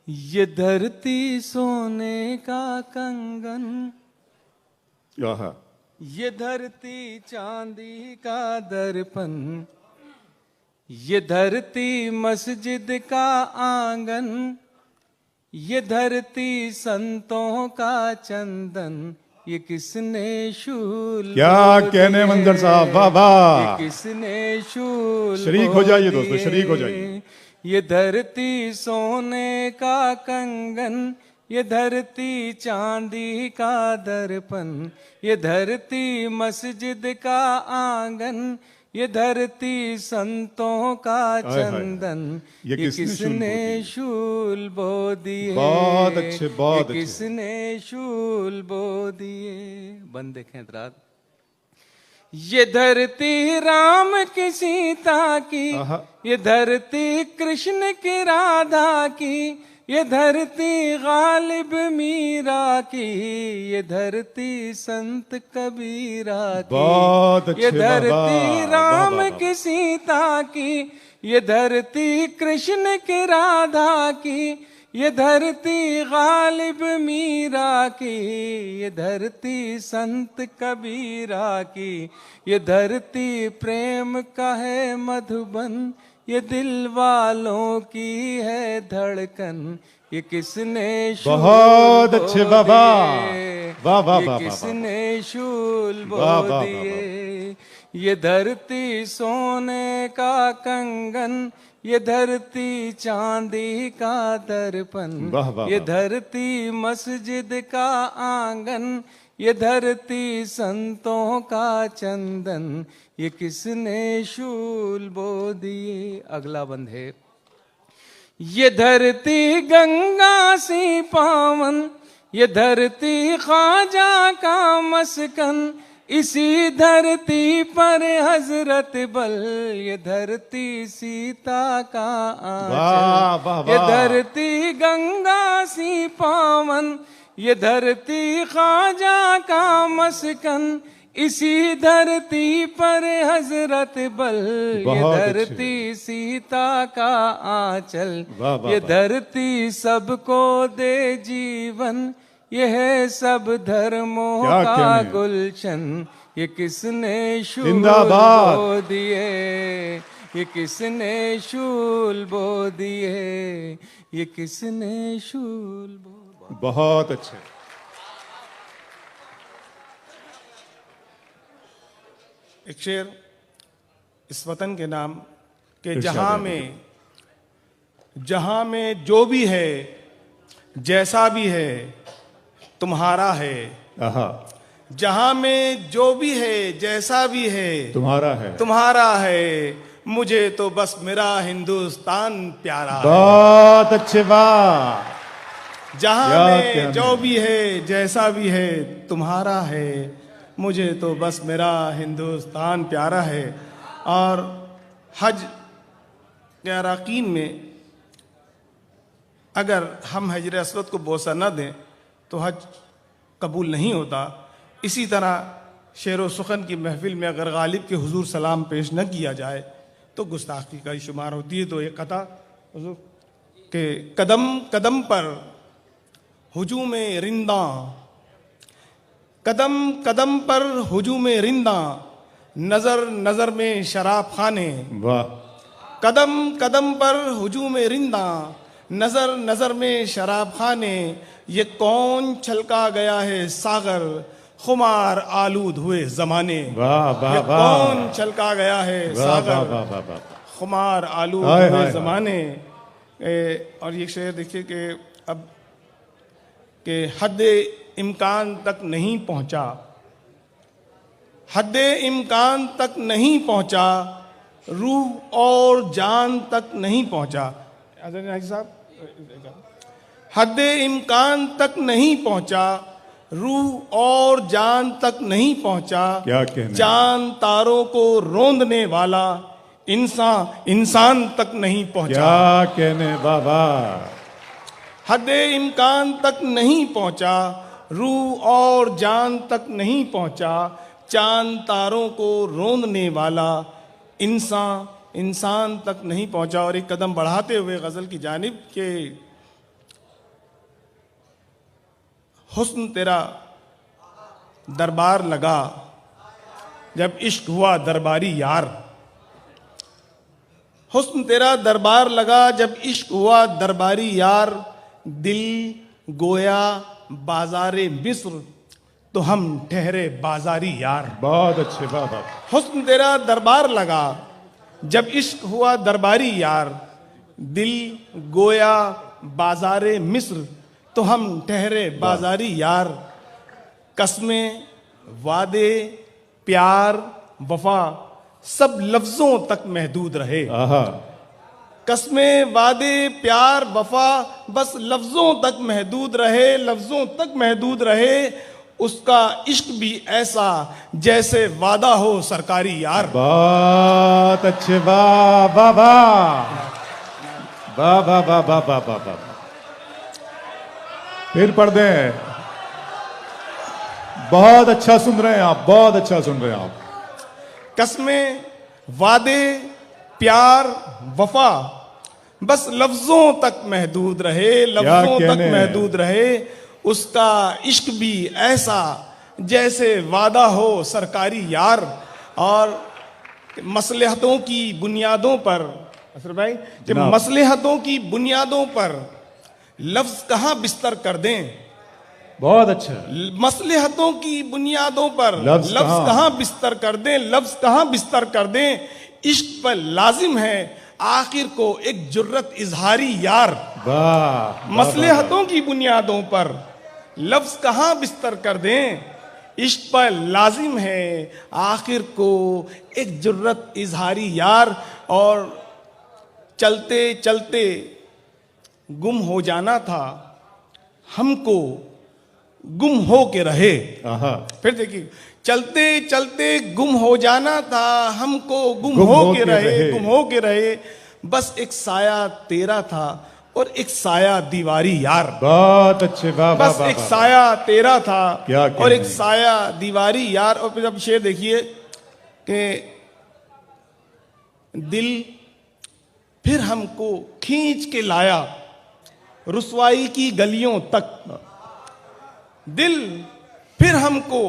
ये धरती सोने का कंगन, आहा, ये धरती चांदी का दर्पण, ये धरती मस्जिद का आंगन, ये धरती संतों का चंदन, ये किसने शूल क्या कहने मंजर साहब, वाह वाह। ये किसने शूल शरीक हो जाइए दोस्तों, शरीक हो जाइए। ये धरती सोने का कंगन, ये धरती चांदी का दर्पण, ये धरती मस्जिद का आंगन, ये धरती संतों का चंदन, ये किसने शूल बो दिए। बहुत अच्छे, बहुत अच्छे। किसने शूल बो दिए। बंद देखें रात। ये धरती राम की सीता की, ये धरती कृष्ण की राधा की, ये धरती गालिब मीरा की, ये धरती संत कबीरा की। बहुत अच्छे, ये धरती राम की सीता की, ये धरती कृष्ण की राधा की, ये धरती गालिब मीरा की, ये धरती संत कबीरा की, ये धरती प्रेम का है मधुबन, ये दिल वालों की है धड़कन, ये किसने शूल बहुत अच्छे बाबा, वाह वाह ये वाह, किसने शूल बो वाह, वाह, दिए। ये धरती सोने का कंगन, ये धरती चांदी का दर्पण, ये धरती मस्जिद का आंगन, ये धरती संतों का चंदन, ये किसने शूल बो दिए। अगला बंद है। ये धरती गंगा सी पावन, ये धरती ख्वाजा का मस्कन, इसी धरती पर हजरत बल, ये धरती सीता का आंचल, ये धरती गंगा सी पावन, ये धरती ख्वाजा का मस्कन, इसी धरती पर हजरत बल, ये धरती सीता का आंचल, ये धरती सबको दे जीवन, ये है सब धर्मों का गुलशन, ये किसने शूल बो दिए। ये किसने शूल बो दिए। ये किसने शूल बो। बहुत अच्छे। एक शेर इस वतन के नाम के, जहां में जो भी है जैसा भी है तुम्हारा है। जहां में जो भी है जैसा भी है तुम्हारा है, मुझे तो बस मेरा हिंदुस्तान प्यारा है। बहुत अच्छे, वाह। जहां में जो भी है जैसा भी है तुम्हारा है, मुझे तो बस मेरा हिंदुस्तान प्यारा है। और हज के अराकीन में अगर हम हजर अस्वद को बोसा न दें तो हज कबूल नहीं होता। इसी तरह शेर व सुखन की महफिल में अगर गालिब के हुजूर सलाम पेश न किया जाए तो गुस्ताखी का शुमार होती है। तो एक कथा हुजूर के कदम कदम पर हुजूम रिंदा, कदम कदम पर हुजूम रिंदा, नजर नजर में शराब खाने। वाह। कदम कदम पर हुजूम रिंदा, नजर नजर में शराब खाने, ये कौन छलका गया है सागर, खुमार आलूद हुए जमाने। वाह वाह, ये कौन छलका गया है सागर, खुमार आलूद हुए जमाने। और ये शेर देखिए कि अब के हद इम्कान तक नहीं पहुंचा, हद इम्कान तक नहीं पहुंचा, रूह और जान तक नहीं पहुंचा। साहब, हद इम्कान तक नहीं पहुंचा, रूह और जान तक नहीं पहुंचा। क्या कहने? चांद तारों को रोंदने वाला इंसान तक नहीं पहुंचा। क्या कहने बाबा। हद इम्कान तक नहीं पहुंचा, रूह और जान तक नहीं पहुंचा। चांद तारों को रोंदने वाला इंसान तक नहीं पहुंचा। और एक कदम बढ़ाते हुए गजल की जानिब के हुस्न तेरा दरबार लगा जब इश्क हुआ दरबारी यार। हुस्न तेरा दरबार लगा जब इश्क हुआ दरबारी यार। दिल गोया बाजारे मिस्र तो हम ठहरे बाजारी यार। बहुत अच्छे, वाह वाह। हुस्न तेरा दरबार लगा जब इश्क हुआ दरबारी यार। दिल गोया बाजारे मिस्र तो हम ठहरे बाजारी यार। कसमें वादे प्यार वफा सब लफ्जों तक महदूद रहे। आहा, कसमें वादे प्यार वफा बस लफ्जों तक महदूद रहे, लफ्जों तक महदूद रहे। उसका इश्क भी ऐसा जैसे वादा हो सरकारी यार। बहुत अच्छे, वाह वाह वाह वाह वाह वाह वाह वाह वाह वाह। फिर पढ़ दें। बहुत अच्छा सुन रहे हैं आप, बहुत अच्छा सुन रहे हैं आप। कसमें वादे प्यार वफा बस लफ्जों तक महदूद रहे, लफ्जों तक कहने। महदूद रहे। उसका इश्क भी ऐसा जैसे वादा हो सरकारी यार। और मसलहतों की बुनियादों पर असर भाई, कि जनाब। मसलहतों की बुनियादों पर लफ्ज कहाँ बिस्तर कर दें। बहुत अच्छा। मसलहतों की बुनियादों पर लफ्ज लफ्ज कहाँ बिस्तर कर दें, लफ्ज कहाँ बिस्तर कर दें। इश्क पर लाजिम है आखिर को एक जुर्रत इजहारी यार। वाह, मसलहतों की बुनियादों पर लफ्ज कहाँ बिस्तर कर दें। इश्क पर लाजिम है आखिर को एक जुर्रत इजहारी यार। और चलते चलते गुम हो जाना था हमको गुम हो के रहे। आहा, फिर देखिए, चलते चलते गुम हो जाना था हमको गुम हो के रहे, गुम हो के रहे। बस एक साया तेरा था और एक साया दीवारी यार। बहुत अच्छे, वाह वाह बस वाह एक वाह। साया तेरा था क्या और एक कहने। साया दीवारी यार। और फिर अब शेर देखिए कि दिल फिर हमको खींच के लाया रुसवाई की गलियों तक। दिल फिर हमको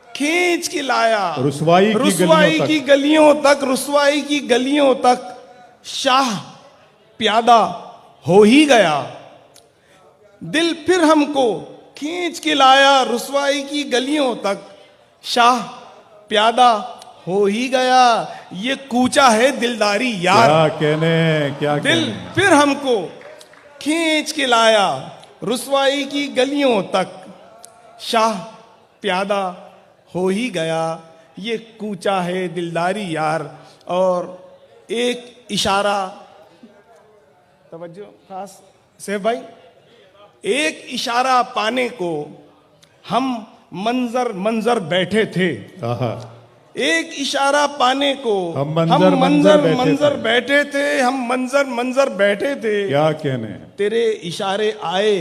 खींच के लाया रुसवाई की गलियों तक, रुसवाई की गलियों तक। शाह प्यादा हो ही गया। दिल फिर हमको खींच के लाया रुसवाई की गलियों तक। शाह प्यादा हो ही गया ये कूचा है दिलदारी यार। क्या कहने, क्या दिल कहने। फिर हमको खींच के लाया रुसवाई की गलियों तक। शाह प्यादा हो ही गया ये कूचा है दिलदारी यार। और एक इशारा, तवज्जो खास सेफ भाई, एक इशारा पाने को हम मंजर मंजर बैठे थे। आहा, एक इशारा पाने को हम मंजर मंजर बैठे थे, हम मंजर मंजर बैठे थे। क्या कहने। तेरे इशारे आए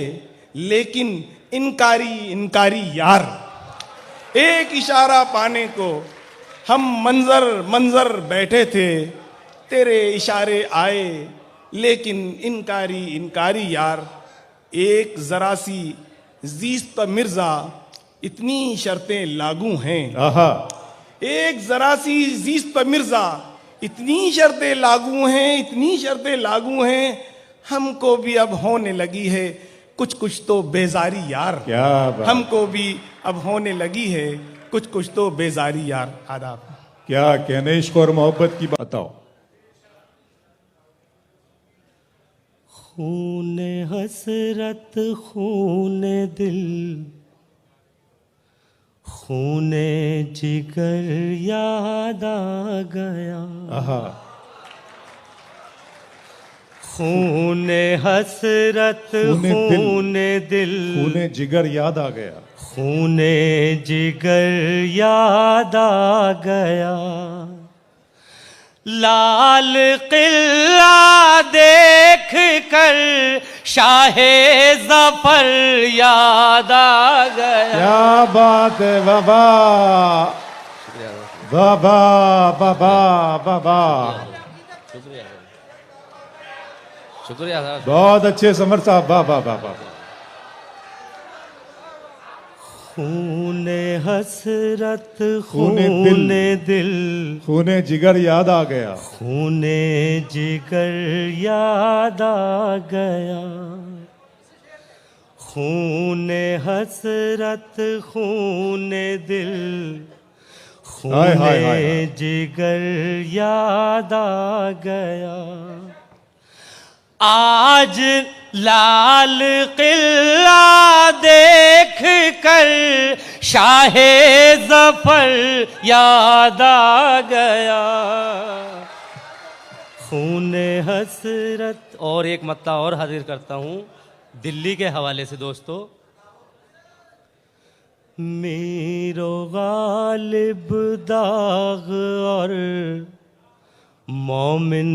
लेकिन इनकारी इनकारी यार। एक इशारा पाने को हम मंजर मंजर बैठे थे। तेरे इशारे आए लेकिन इनकारी इनकारी यार। एक जरा सी जीस्त पर मिर्जा इतनी शर्तें लागू हैं। आहा, एक जरा सी जीस्त पर मिर्जा इतनी शर्तें लागू हैं, इतनी शर्तें लागू हैं। हमको भी अब होने लगी है कुछ कुछ तो बेजारी यार। क्या बात। हमको भी अब होने लगी है कुछ कुछ तो बेजारी यार। आदाब। क्या कहने, इश्क और मोहब्बत की बात। बताओ। खून हसरत खून दिल खून जिगर याद आ गया। आहा, खून हसरत खून दिल खूने जिगर याद आ गया। खून जिगर याद आ गया। लाल किला देख कर शाहे जफर याद आ गया। क्या बात है, बाबा बाबा बाबा बाबा। शुक्रिया सर। बहुत अच्छे समर साहब, वाह वाह वाह वाह। खूने हसरत खूने खूने दिल खूने जिगर याद आ गया। खूने जिगर याद आ गया। खूने हसरत खूने दिल हाय, हाय, हाय, खूने हाय। जिगर याद आ गया। आज लाल किला देख कर शाहे जफर याद आ गया। खूने हसरत। और एक मतला और हाजिर करता हूँ दिल्ली के हवाले से दोस्तों। मीरो गालिब दाग और मोमिन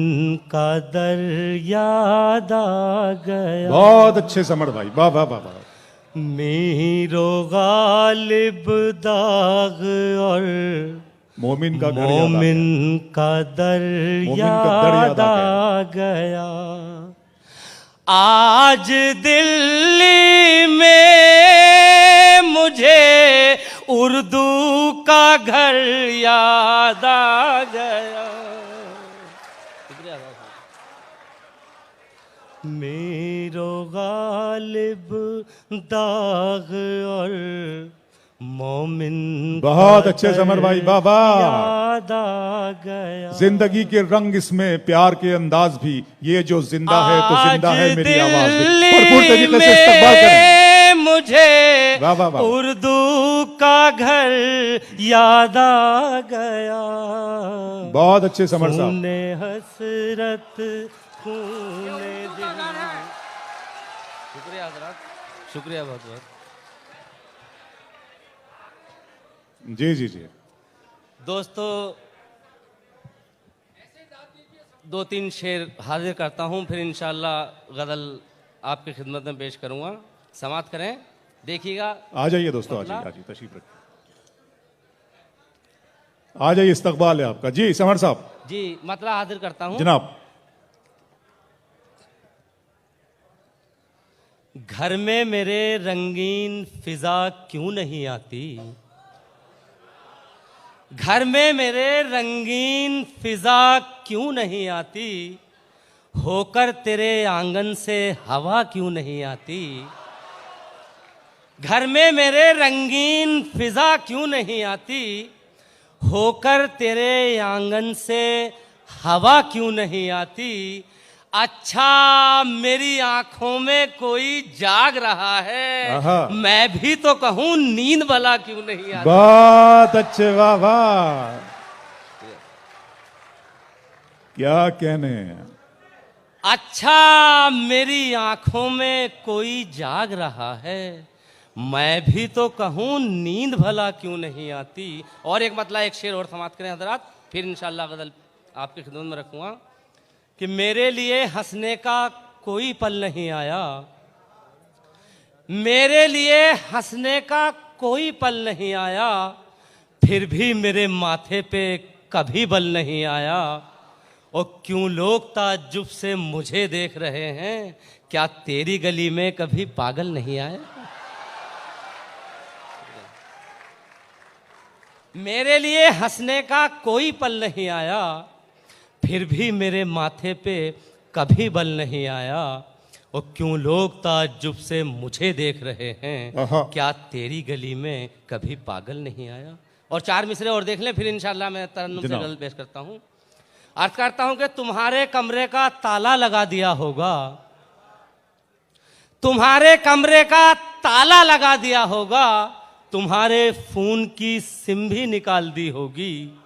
का दर याद आ गया। बहुत अच्छे समर भाई, वाह वाह वाह वाह। मीरो गालिब दाग और मोमिन का घर याद आ मोमिन गया। का दर मोमिन का दर याद आ गया। आज दिल्ली में मुझे उर्दू का घर याद आ गया। मेरो गालिब दाग और मोमिन बहुत का अच्छे दर समर भाई, वाह वाह। याद आ गया। जिंदगी के रंग इसमें, प्यार के अंदाज भी, ये जो जिंदा है तो जिंदा है आज मेरी आवाज भी। दिल्ली भरपूर तरीके से इस्तकबाल करें। में मुझे वाह वाह वाह। उर्दू का घर याद आ गया। बहुत अच्छे समर साहब। खूने हसरत खूने दिल। शुक्रिया हजरात, शुक्रिया बहुत बहुत। जी जी जी। दोस्तों दो तीन शेर हाजिर करता हूँ, फिर इंशाअल्लाह गज़ल आपकी खिदमत में पेश करूँगा। समाअत करें, देखिएगा। आ जाइए दोस्तों, आ जाइए, आ जाइए, तशरीफ रखिए। आ जाइए, इस्तकबाल है आपका। जी समर साहब। जी मतला हाजिर करता हूँ। जनाब। घर में मेरे रंगीन फिजा क्यों नहीं आती। घर में मेरे रंगीन फिजा क्यों नहीं आती। होकर तेरे आंगन से हवा क्यों नहीं आती। घर में मेरे रंगीन फिजा क्यों नहीं आती। होकर तेरे आंगन से हवा क्यों नहीं आती। अच्छा मेरी आंखों में कोई जाग रहा है, आहा। मैं भी तो कहूं नींद भला क्यों नहीं आती। बहुत अच्छे, वाह वाह, क्या कहने हैं। अच्छा मेरी आंखों में कोई जाग रहा है, मैं भी तो कहूं नींद भला क्यों नहीं आती। और एक मतला एक शेर और समाप्त करें हजरात, फिर इंशाअल्लाह गज़ल आपकी खिदमत में रखूंगा। कि मेरे लिए हंसने का कोई पल नहीं आया। मेरे लिए हंसने का कोई पल नहीं आया। फिर भी मेरे माथे पे कभी बल नहीं आया। और क्यों लोग ताज्जुब से मुझे देख रहे हैं, क्या तेरी गली में कभी पागल नहीं आया। मेरे लिए हंसने का कोई पल नहीं आया। फिर भी मेरे माथे पे कभी बल नहीं आया। और क्यों लोग ताज्जुब से मुझे देख रहे हैं, क्या तेरी गली में कभी पागल नहीं आया। और चार मिसरे और देख लें, फिर इंशाअल्लाह मैं तरन्नुम से गज़ल पेश करता हूँ। अर्ज करता हूँ कि तुम्हारे कमरे का ताला लगा दिया होगा। तुम्हारे कमरे का ताला लगा दिया होगा। तुम्हारे फोन की सिम भी निकाल दी होगी।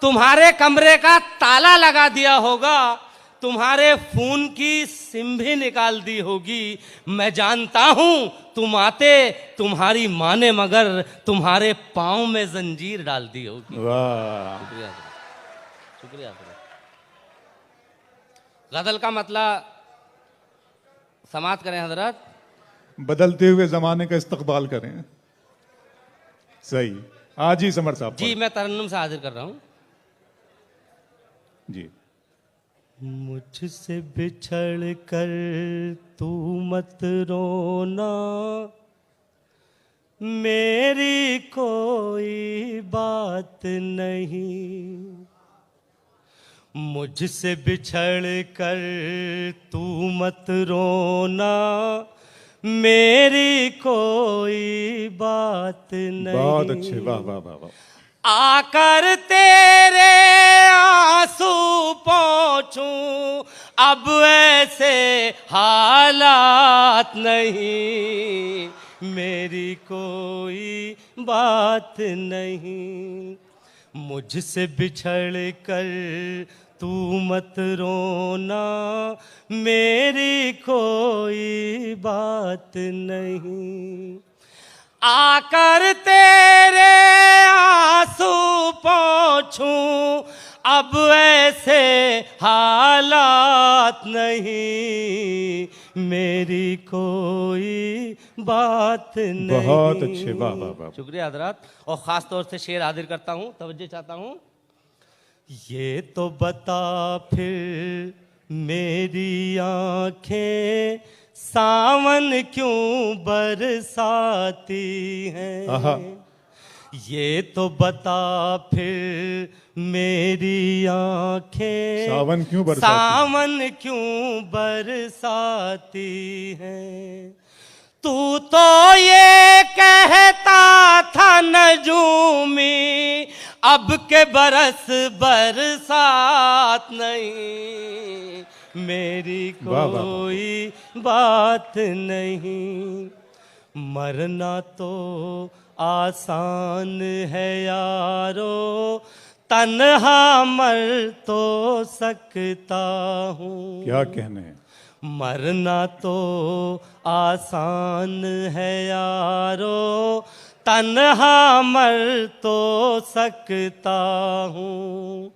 तुम्हारे कमरे का ताला लगा दिया होगा। तुम्हारे फोन की सिम भी निकाल दी होगी। मैं जानता हूं तुम आते तुम्हारी माँ ने मगर तुम्हारे पांव में जंजीर डाल दी होगी। वाह, शुक्रिया शुक्रिया। गज़ल का मतलब समाप्त करें हजरत। बदलते हुए जमाने का इस्तकबाल करें। सही। आज ही समर साहब जी मैं तरन्नुम से हाजिर कर रहा हूं। जी। मुझसे बिछड़ कर तू मत रोना, मेरी कोई बात नहीं, मुझसे बिछड़ कर तू मत रोना, मेरी कोई बात नहीं। बहुत अच्छे, वाह वाह वाह वाह। आकर तेरे आंसू पोंछूं, अब ऐसे हालात नहीं, मेरी कोई बात नहीं, मुझसे बिछड़ कर तू मत रोना, मेरी कोई बात नहीं। आकर तेरे आंसू पोंछूं, अब ऐसे हालात नहीं, मेरी कोई बात नहीं। बहुत अच्छे, वाह वाह वाह। शुक्रिया हजरात। और ख़ास तौर से शेर हाजिर करता हूँ, तवज्जो चाहता हूँ। ये तो बता फिर मेरी आंखें सावन क्यों बरसाती आहा। हैं, ये तो बता फिर मेरी आंखें सावन क्यों बरसाती, सावन क्यों बरसाती हैं। तू तो ये कहता था नजूमी, अब के बरस बरसात नहीं, मेरी वाह, वाह, वाह। कोई बात नहीं। मरना तो आसान है यारो, तन्हा मर तो सकता हूँ। क्या कहने हैं। मरना तो आसान है यारो, तन्हा मर तो सकता हूँ,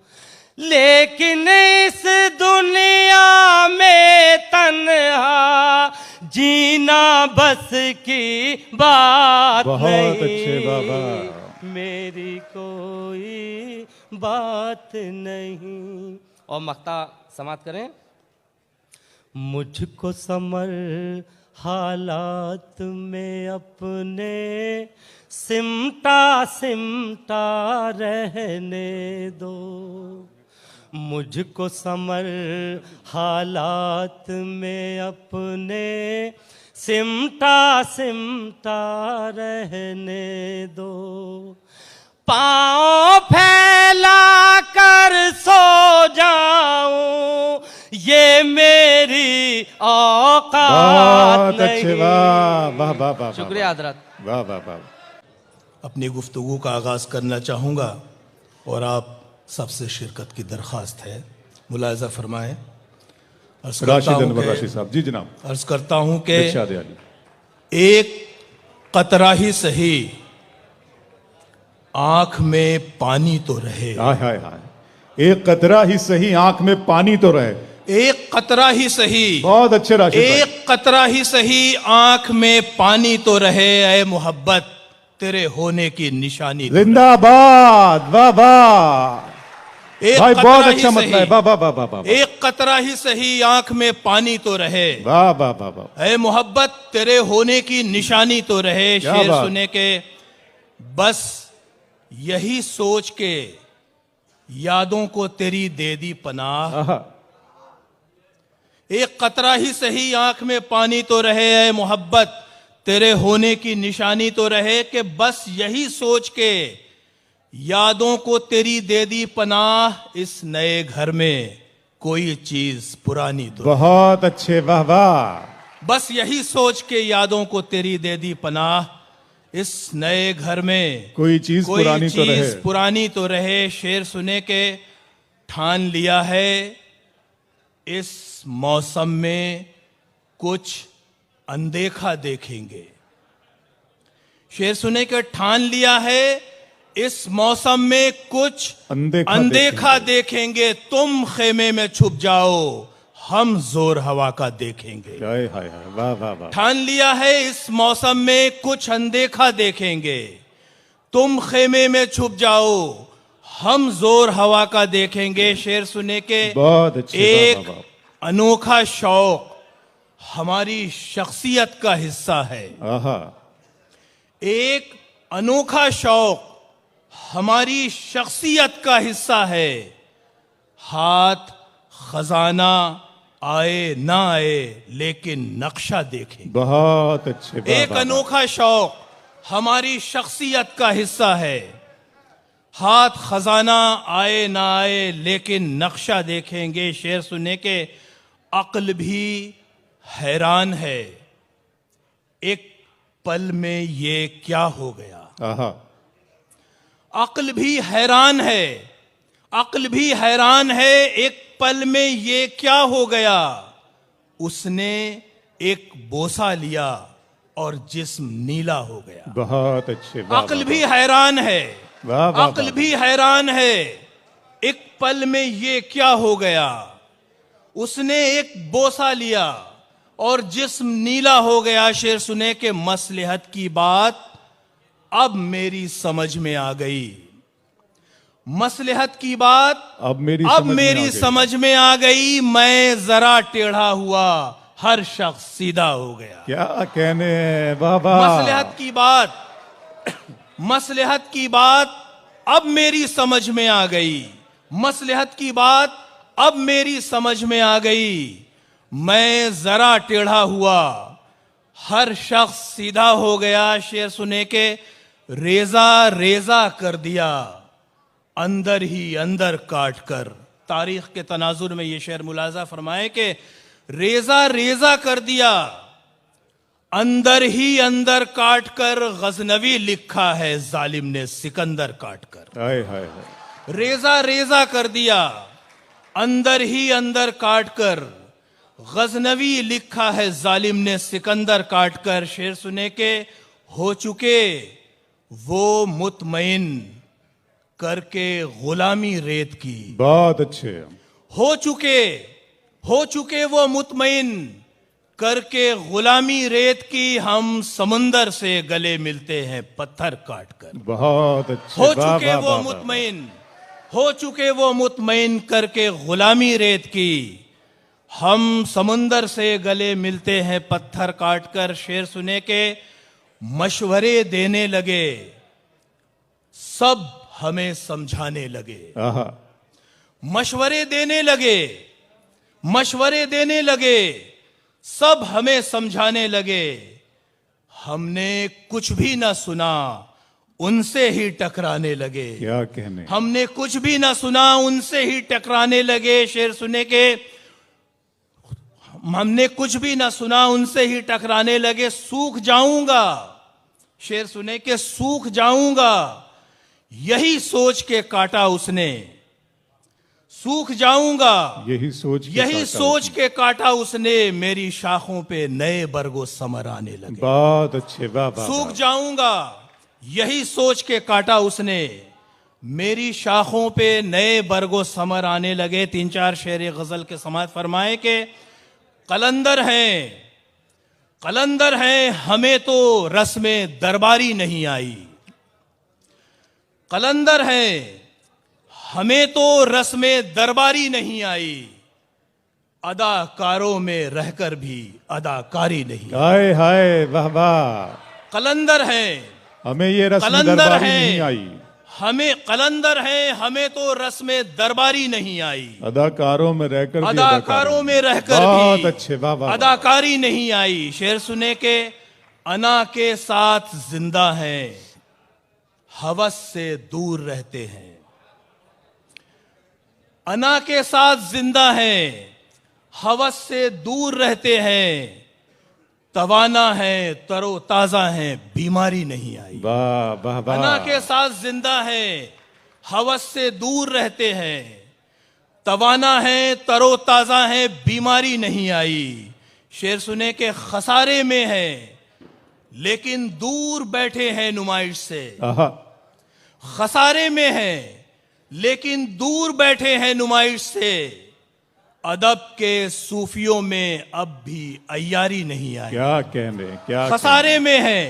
लेकिन इस दुनिया में तन्हा जीना बस की बात बहुत नहीं। अच्छे, वाह वाह। मेरी कोई बात नहीं। और मक्ता समाप्त करें। मुझको समर हालात में अपने सिमटा सिमटा रहने दो, मुझको समर हालात में अपने सिमटा सिमटा रहने दो, पाँव फैला कर सो जाऊं ये मेरी औकात बहुत अच्छे, नहीं। वाह वाह वाह वाह। शुक्रिया हजरत। वाह वाह वाह। अपनी गुफ्तगू का आगाज करना चाहूँगा और आप सबसे शिरकत की दरख्वास्त है, मुलाहिजा फरमाएं। राशिद अनवर राशिद साहब जी जनाब। अर्ज करता हूँ कि इरशाद आली। एक कतरा ही सही आंख में पानी तो रहे, हाय हाय हाय। एक कतरा ही सही आंख में पानी तो रहे, एक कतरा ही सही। बहुत अच्छे राशिद भाई। एक कतरा ही सही आंख में पानी तो रहे, ऐ मोहब्बत तेरे होने की निशानी तो रहे। जिंदाबाद, वाह वाह एक भाई, कतरा बहुत ही अच्छा सही, मतलब है, वाह वाह वाह वाह वाह। एक कतरा ही सही आंख में पानी तो रहे, वाह वाह वाह वाह। ऐ मोहब्बत तेरे होने की निशानी तो रहे। क्या शेर बात। सुने के बस यही सोच के यादों को तेरी दे दी पनाह, आहा। एक कतरा ही सही आंख में पानी तो रहे, ऐ मोहब्बत तेरे होने की निशानी तो रहे, कि बस यही सोच के यादों को तेरी दे दी पनाह, इस नए घर में कोई चीज पुरानी तो बहुत अच्छे, वाह वाह। बस यही सोच के यादों को तेरी दे दी पनाह, इस नए घर में कोई चीज पुरानी तो रहे। पुरानी तो रहे। शेर सुने के ठान लिया है इस मौसम में कुछ अनदेखा देखेंगे। शेर सुने के ठान लिया है इस मौसम में कुछ अनदेखा देखेंगे। तुम खेमे में छुप जाओ, हम जोर हवा का देखेंगे। हाय हाय हाय, वाह वाह वाह। ठान लिया है इस मौसम में कुछ अनदेखा देखेंगे, तुम खेमे में छुप जाओ, हम जोर हवा का देखेंगे। शेर सुने के बहुत अच्छे, एक वाह वाह। अनोखा शौक हमारी शख्सियत का हिस्सा है। आहा। एक अनोखा शौक हमारी शख्सियत का हिस्सा है। हाथ खजाना आए ना आए लेकिन नक्शा देखें। बहुत अच्छे। वाह, एक वाह, वाह। अनोखा शौक हमारी शख्सियत का हिस्सा है। हाथ खजाना आए ना आए लेकिन नक्शा देखेंगे। शेर सुनने के अक्ल भी हैरान है, एक पल में ये क्या हो गया। आहा। अक्ल भी हैरान है, अक्ल भी हैरान है, एक पल में ये क्या हो गया। उसने एक बोसा लिया और जिस्म नीला हो गया। बहुत अच्छे। वाह, अक्ल वाह, भी हैरान है, वाह, वाह, अक्ल वाह। भी हैरान है, एक पल में ये क्या हो गया। उसने एक बोसा लिया और जिस्म नीला हो गया। शेर सुने के मसलहत की बात अब मेरी समझ में आ गई। मसलहत की बात अब मेरी समझ में आ गई। मैं जरा टेढ़ा हुआ, हर शख्स सीधा हो गया। क्या कहने हैं बाबा। मसलहत की बात अब मेरी समझ में आ गई। मसलहत की बात अब मेरी समझ में आ गई। मैं जरा टेढ़ा हुआ, हर शख्स सीधा हो गया। शेर सुने के रेजा रेजा कर दिया, अंदर ही अंदर काट कर। तारीख के तनाजुर में यह शेर मुलाजा फरमाए कि रेजा रेजा कर दिया, अंदर ही अंदर काट कर। गजनवी लिखा है जालिम ने सिकंदर काट कर। हाय हाय हाय। रेजा रेजा कर दिया, अंदर ही अंदर काट कर। गजनवी लिखा है जालिम ने सिकंदर काट कर। शेर सुने के हो चुके वो मुतमईन करके गुलामी रेत की। बहुत अच्छे। हो चुके वो मुतमईन करके गुलामी रेत की। हम समंदर से गले मिलते हैं पत्थर काट कर। बहुत अच्छे। हो वाह, चुके वाह, वो वाह, वाह। मुतमईन, हो चुके वो मुतमईन करके गुलामी रेत की। हम समंदर से गले मिलते हैं पत्थर काट कर। शेर सुने के मशवरे देने लगे, सब हमें समझाने लगे। आहा। मशवरे देने लगे, मशवरे देने लगे, सब हमें समझाने लगे। हमने कुछ भी ना सुना, उनसे ही टकराने लगे। क्या कहने। हमने कुछ भी ना सुना, उनसे ही टकराने लगे। शेर सुने के हमने कुछ भी ना सुना, उनसे ही टकराने लगे। सूख जाऊंगा, शेर सुने के सूख जाऊंगा, यही सोच के काटा उसने। सूख जाऊंगा, यही सोच के काटा उसने। मेरी शाखों पे नए बरगो समर आने लगे। बहुत अच्छे। वाह, वाह, सूख वाह। जाऊंगा, यही सोच के काटा उसने। मेरी शाखों पे नए बरगो समर आने लगे। 3-4 शेर गजल के समात फरमाए के कलंदर हैं हमें तो रस्में दरबारी नहीं आई। कलंदर हैं हमें तो रस्में दरबारी नहीं आई। अदाकारों में रहकर भी अदाकारी नहीं। हाय हाय। वाह वाह। कलंदर हैं, हमें ये रस्म कलंदर दरबारी है, नहीं आई। हमें कलंदर हैं हमें तो रस्में दरबारी नहीं आई। अदाकारों में रहकर भी अदाकारों में रहकर बहुत भी अच्छे। वाह वाह। अदाकारी नहीं आई। शेर सुने के अना के साथ जिंदा हैं, हवस से दूर रहते हैं। अना के साथ जिंदा हैं, हवस से दूर रहते हैं। तवाना है, तरोताजा है, बीमारी नहीं आई। वाह वाह वाह। अना के साथ जिंदा है, हवस से दूर रहते हैं। तवाना है, तरोताजा है, बीमारी नहीं आई। शेर सुने के खसारे में है लेकिन दूर बैठे हैं नुमाइश से। आहा। खसारे में है लेकिन दूर बैठे हैं नुमाइश से। अदब के सूफियों में अब भी अय्यारी नहीं आई। क्या कहने। क्या खसारे में है,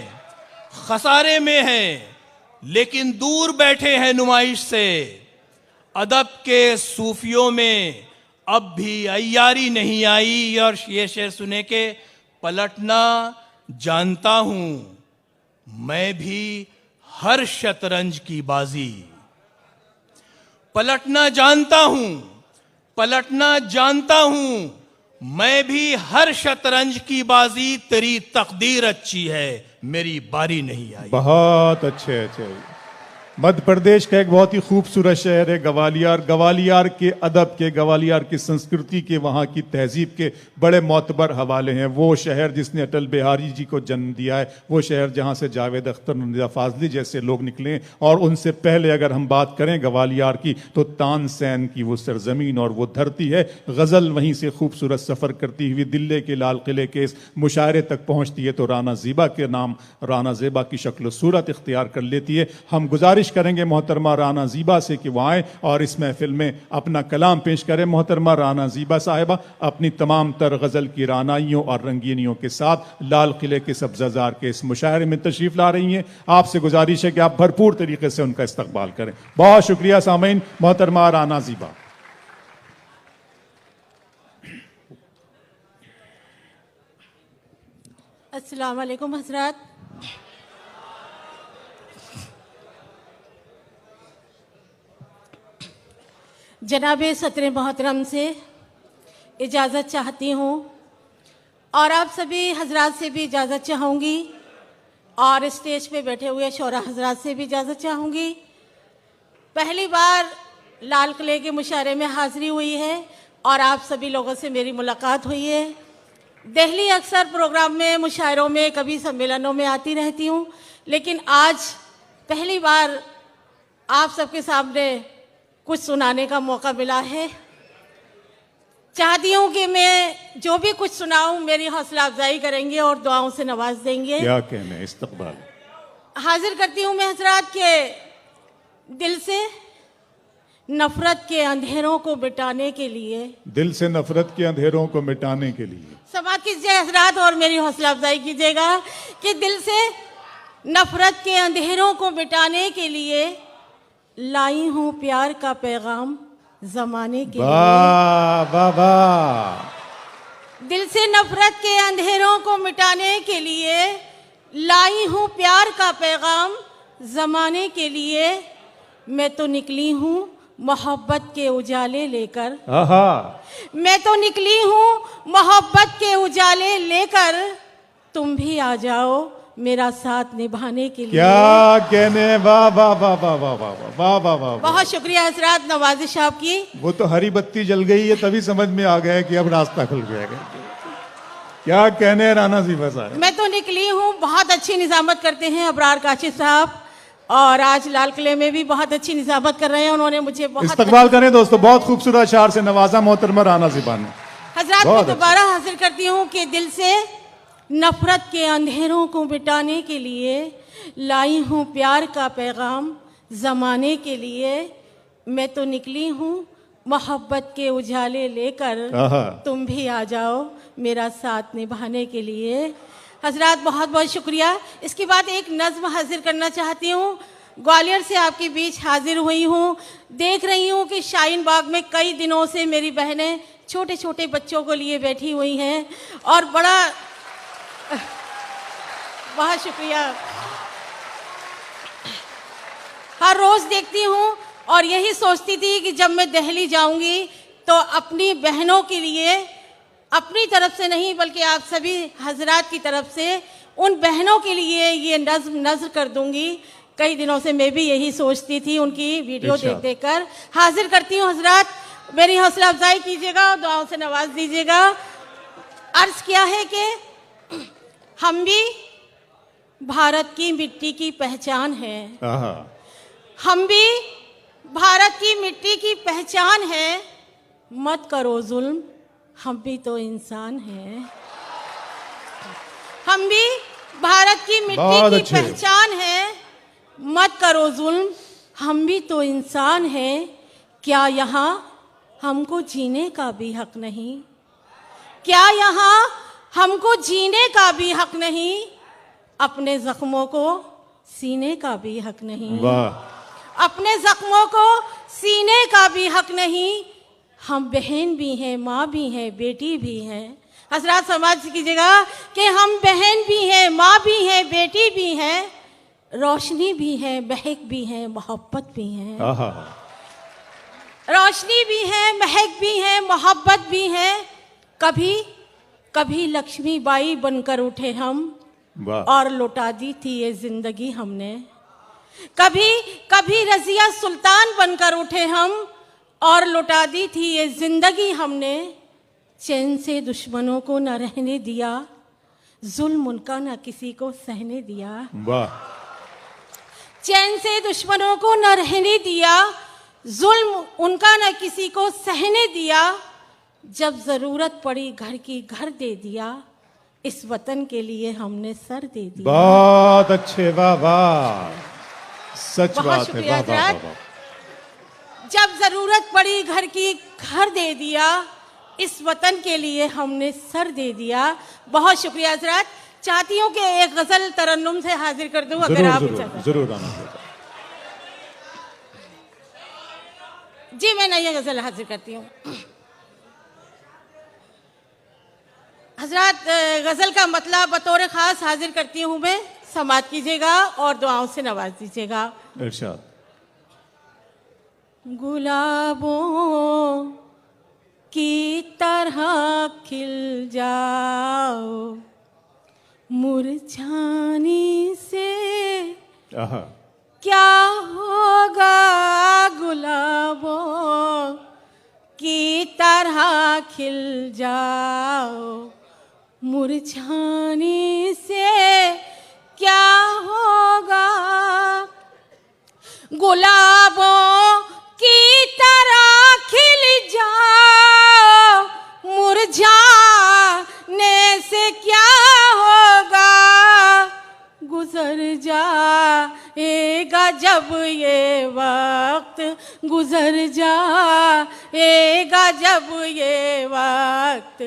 खसारे में है लेकिन दूर बैठे हैं नुमाइश से। अदब के सूफियों में अब भी अय्यारी नहीं आई। और ये शेर सुने के पलटना जानता हूं मैं भी हर शतरंज की बाजी पलटना जानता हूं, पलटना जानता हूं। मैं भी हर शतरंज की बाजी, तेरी तकदीर अच्छी है, मेरी बारी नहीं आई। बहुत अच्छे अच्छे। मध्य प्रदेश का एक बहुत ही खूबसूरत शहर है ग्वालियर। ग्वालियर के अदब के, ग्वालियर की संस्कृति के, वहाँ की तहजीब के बड़े मोतबर हवाले हैं। वो शहर जिसने अटल बिहारी जी को जन्म दिया है, वो शहर जहाँ से जावेद अख्तर, निदा फाजली जैसे लोग निकले। और उनसे पहले अगर हम बात करें ग्वालियर की, तो तानसेन की वो सरजमीन और वो धरती है। गज़ल वहीं से खूबसूरत सफ़र करती हुई दिल्ली के लाल किले के इस मुशायरे तक पहुँचती है, तो राना ज़ीबा के नाम, राना ज़ीबा की शक्ल सूरत इख्तियार कर लेती है। हम गुजारिश करेंगे मोहतरमा राना ज़ीबा से कि वो आए और इस महफिल में अपना कलाम पेश करें। मोहतरमा राना ज़ीबा साहिबा अपनी तमाम तर गज़ल की रानाइयों और रंगीनियों के साथ लाल किले के सब्ज़ाज़ार के इस मुशायरे में तशरीफ़ ला रही हैं। आपसे गुजारिश है कि आप भरपूर तरीके से उनका इस्तकबाल करें। बहुत शुक्रिया सामीन। मोहतरमा राना ज़ीबा। अस्सलाम वालेकुम हज़रात। जनाबे सदर मोहतरम से इजाज़त चाहती हूँ और आप सभी हजरात से भी इजाज़त चाहूँगी और स्टेज पे बैठे हुए शोरा हजरात से भी इजाज़त चाहूँगी। पहली बार लाल किले के मुशायरे में हाज़िरी हुई है और आप सभी लोगों से मेरी मुलाकात हुई है। दिल्ली अक्सर प्रोग्राम में, मुशायरों में, कभी सम्मेलनों में आती रहती हूँ, लेकिन आज पहली बार आप सबके सामने कुछ सुनाने का मौका मिला है। चाहती हूँ कि मैं जो भी कुछ सुनाऊँ मेरी हौसला अफजाई करेंगे और दुआओं से नवाज देंगे। क्या कहने, इस्तकबाल। हाजिर करती हूँ मैं हजरात के दिल से नफरत के अंधेरों को मिटाने के लिए, दिल से नफरत के अंधेरों को मिटाने के लिए। समाअत कीजिए हजरात और मेरी हौसला अफजाई कीजिएगा कि दिल से नफरत के अंधेरों को मिटाने के लिए लाई हूँ प्यार का पैगाम जमाने के लिए। वाह वाह वाह। दिल से नफरत के अंधेरों को मिटाने के लिए लाई हूँ प्यार का पैगाम जमाने के लिए। मैं तो निकली हूँ मोहब्बत के उजाले लेकर। आहा। मैं तो निकली हूँ मोहब्बत के उजाले लेकर। तुम भी आ जाओ मेरा साथ निभाने के लिए। क्या कहने, वाह वाह वाह वाह वाह वाह वाह वाह वाह। बहुत शुक्रिया हजरात नवाजिश आपकी। वो तो हरी बत्ती जल गई है, तभी समझ में आ गया कि अब रास्ता खुल गया। क्या कहने राना ज़ीबा साहब। मैं तो निकली हूँ, बहुत अच्छी निजामत करते हैं अबरार काशिफ साहब और आज लाल किले में भी बहुत अच्छी निजामत कर रहे हैं। उन्होंने मुझे बहुत इस्तकबाल करें दोस्तों। बहुत खूबसूरत अशार से नवाजा मोहतरमा राना ज़ीबा ने। हजरात मैं दोबारा हाजिर करती हूँ कि दिल से नफरत के अंधेरों को मिटाने के लिए लाई हूँ प्यार का पैगाम जमाने के लिए। मैं तो निकली हूँ मोहब्बत के उजाले लेकर। तुम भी आ जाओ मेरा साथ निभाने के लिए। हजरात बहुत बहुत शुक्रिया। इसके बाद एक नज्म हाजिर करना चाहती हूँ। ग्वालियर से आपके बीच हाजिर हुई हूँ। देख रही हूँ कि शाहीन बाग में कई दिनों से मेरी बहनें छोटे छोटे बच्चों को लिए बैठी हुई हैं और बड़ा बहुत शुक्रिया। हर रोज देखती हूँ और यही सोचती थी कि जब मैं दिल्ली जाऊंगी तो अपनी बहनों के लिए, अपनी तरफ से नहीं बल्कि आप सभी हजरात की तरफ से उन बहनों के लिए ये नज़्म कर दूंगी। कई दिनों से मैं भी यही सोचती थी उनकी वीडियो देख देख कर। हाजिर करती हूँ हजरात, मेरी हौसला अफजाई कीजिएगा और दुआओं से नवाज दीजिएगा। अर्ज किया है कि हम भी भारत की मिट्टी की पहचान है। हम भी भारत की मिट्टी की पहचान है। मत करो जुल्म, हम भी तो इंसान हैं। हम भी भारत की मिट्टी की पहचान है। मत करो जुल्म, हम भी तो इंसान हैं। क्या यहाँ हमको जीने का भी हक नहीं? क्या यहाँ हमको जीने का भी हक नहीं? अपने जख्मों को सीने का भी हक नहीं। वाह। अपने जख्मों को सीने का भी हक नहीं। हम बहन भी हैं, माँ भी हैं, बेटी भी हैं। हजरात समाज कीजिएगा कि हम बहन भी हैं, माँ भी हैं, बेटी भी हैं। रोशनी भी है, महक भी है, मोहब्बत भी है। आहा, रोशनी भी है, महक भी है, मोहब्बत भी है। कभी कभी लक्ष्मीबाई बनकर उठे हम वाह, और लौटा दी थी ये जिंदगी हमने। कभी कभी रजिया सुल्तान बनकर उठे हम और लौटा दी थी ये जिंदगी हमने। चैन से दुश्मनों को न रहने दिया, जुल्म उनका न किसी को सहने दिया। वाह, चैन से दुश्मनों को न रहने दिया, जुल्म उनका न किसी को सहने दिया। जब जरूरत पड़ी घर की घर दे दिया, इस वतन के लिए हमने सर दे दिया। बहुत अच्छे, वाह वाह, सच बहुत बात है, शुक्रिया वाह वाह हजरत। वाह। जब जरूरत पड़ी घर की घर दे दिया, इस वतन के लिए हमने सर दे दिया। बहुत शुक्रिया हजरत। चाहती हूँ कि एक गजल तरन्नुम से हाजिर कर दूं, अगर जरूर आप जरूर इजाजत- जरूर आना चाहिए। जी मैं नई गजल हाजिर करती हूँ। हजरत गजल का मतलब बतौर खास हाजिर करती हूँ मैं, समात कीजिएगा और दुआओं से नवाज दीजिएगा। इरशाद। गुलाबों की तरह खिल जाओ, मुरझाने से आहा, क्या होगा। गुलाबों की तरह खिल जाओ, मुरझाने से क्या होगा। गुलाबों की तरह खिल जाओ, मुरझाने से क्या होगा। गुजर जाएगा जब ये वक्त, गुजर जाएगा जब ये वक्त,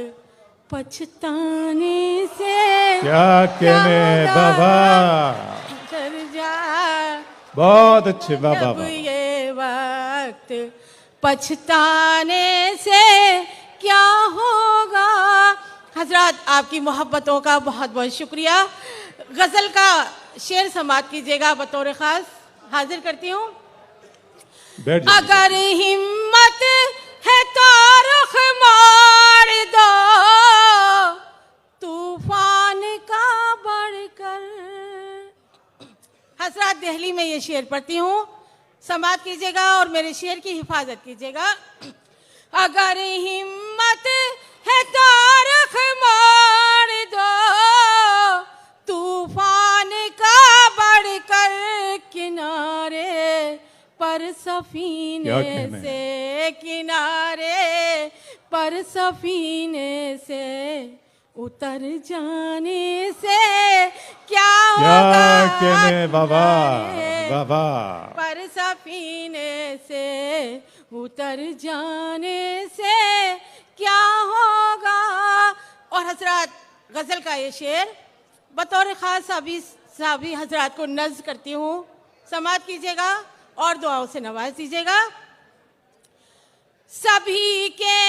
पछताने से क्या कहने, होगा। बाबा, गुजर जा बहुत अच्छे, वाह वाह जब वाह। ये वक्त, पछताने से क्या होगा। हजरत आपकी मोहब्बतों का बहुत बहुत शुक्रिया। गजल का शेर समात कीजिएगा, बतौर खास हाजिर करती हूँ। बैठ जाइए। अगर हिम्मत है तो रुख मोड़ दो, तूफान का बढ़कर। हजरत दिल्ली में ये शेर पढ़ती हूँ, समात कीजिएगा और मेरे शेर की हिफाजत कीजिएगा। अगर हिम्मत है तो रुख मोड़ दो, तूफान का बढ़कर किनारे पर क्या सफीने कहना है? से, किनारे पर सफीने से उतर जाने से क्या होगा। क्या कहने, बाबा किनारे बाबा। पर सफीने से उतर जाने से क्या होगा। और हजरत गजल का ये शेर बतौर खास साबी हजरत को नज़्म करती हूँ, समात कीजिएगा और दुआओं से नवाज दीजिएगा। सभी के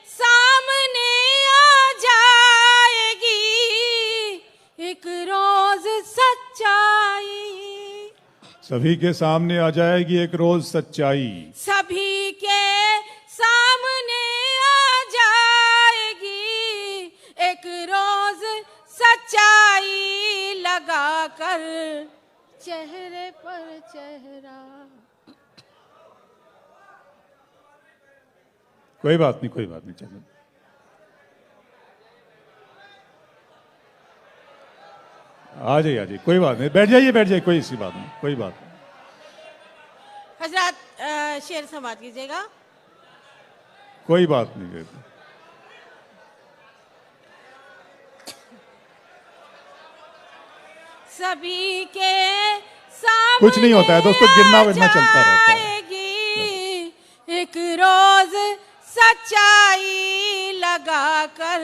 सामने आ जाएगी एक रोज सच्चाई, सभी के सामने आ जाएगी एक रोज सच्चाई। सभी के सामने आ जाएगी एक रोज सच्चाई, लगा कर चेहरे पर चेहरा। कोई बात नहीं, कोई बात नहीं, चलो। आ जाइए, कोई बात नहीं, बैठ जाइए, कोई ऐसी बात नहीं, कोई बात नहीं, हजरत शेर समात कीजिएगा। कोई बात नहीं। सभी के सामने कुछ नहीं होता है दोस्तों, गिरना विरना चलता रहता है। आएगी एक रोज सच्चाई, लगा कर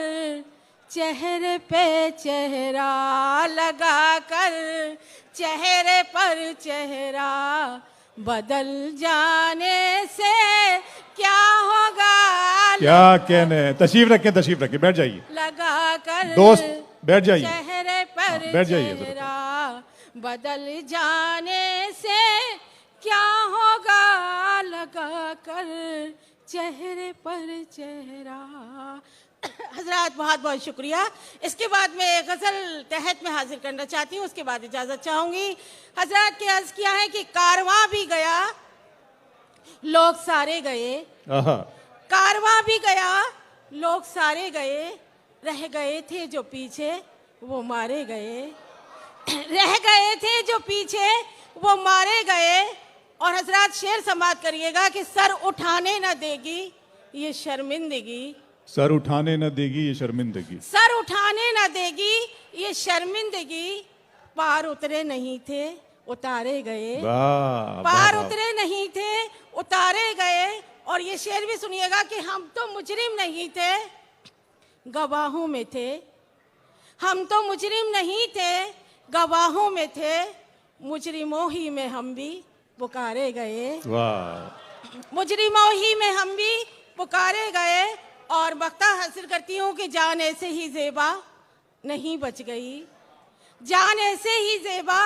चेहरे पे चेहरा, लगा कर चेहरे पर चेहरा, बदल जाने से क्या होगा। क्या कहने, तशरीफ रखें, बैठ जाइए लगा कर दोस्त, बैठ जाइए। चेहरे पर बैठ जाइए जरा। चेहरा, बदल जाने से क्या होगा, लगा कर चेहरे पर चेहरा। हजरात बहुत बहुत शुक्रिया। इसके बाद मैं एक गज़ल तहत में हाजिर करना चाहती हूँ, उसके बाद इजाज़त चाहूँगी। हजरात के अर्ज़ किया है कि कारवां भी गया, लोग सारे गए, कारवां भी गया, लोग सारे गए, रह गए थे जो पीछे वो मारे गए, रह गए थे जो पीछे वो मारे गए। और हजरात शेर समाप्त करिएगा कि सर उठाने न देगी ये शर्मिंदगी, सर उठाने न देगी ये शर्मिंदगी, सर उठाने न देगी ये शर्मिंदगी। पार उतरे नहीं थे उतारे गए, वाह, पार वाह, उतरे नहीं थे उतारे गए। और ये शेर भी सुनिएगा कि हम तो मुजरिम नहीं थे, गवाहों में थे, हम तो मुजरिम नहीं थे, गवाहों में थे, मुजरिमों ही में हम भी पुकारे गए, वाह, मुजरिमों ही में हम भी पुकारे गए। और बख्ता हासिल करती हूँ कि जान ऐसे ही ज़ेबा नहीं बच गई, जान ऐसे ही ज़ेबा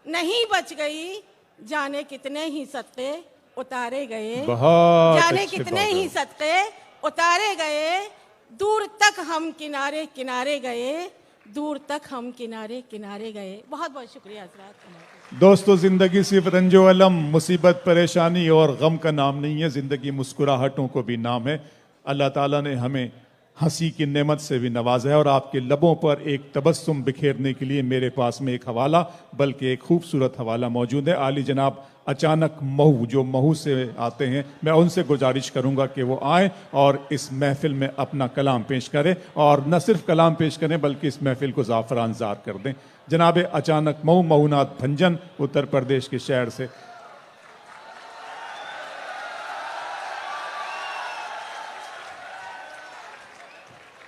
नहीं बच गई, जाने कितने ही सदक़े उतारे गए, बहुत जाने अच्छी कितने बात ही है। सदक़े उतारे गए। दूर तक हम किनारे किनारे गए, दूर तक हम किनारे किनारे गए। बहुत बहुत शुक्रिया हज़रात। दोस्तों, जिंदगी सिर्फ रंजो अलम, मुसीबत, परेशानी और गम का नाम नहीं है, जिंदगी मुस्कुराहटों को भी नाम है। अल्लाह ताला ने हमें हंसी की नेमत से भी नवाजा है और आपके लबों पर एक तबस्सुम बिखेरने के लिए मेरे पास में एक हवाला, बल्कि एक खूबसूरत हवाला मौजूद है। आली जनाब अचानक महू, जो महू से आते हैं, मैं उनसे गुजारिश करूंगा कि वो आएँ और इस महफिल में अपना कलाम पेश करें, और न सिर्फ कलाम पेश करें बल्कि इस महफिल को ज़ाफ़रान ज़ार कर दें। जनाब अचानक महू, महूनाथ भंजन, उत्तर प्रदेश के शहर से।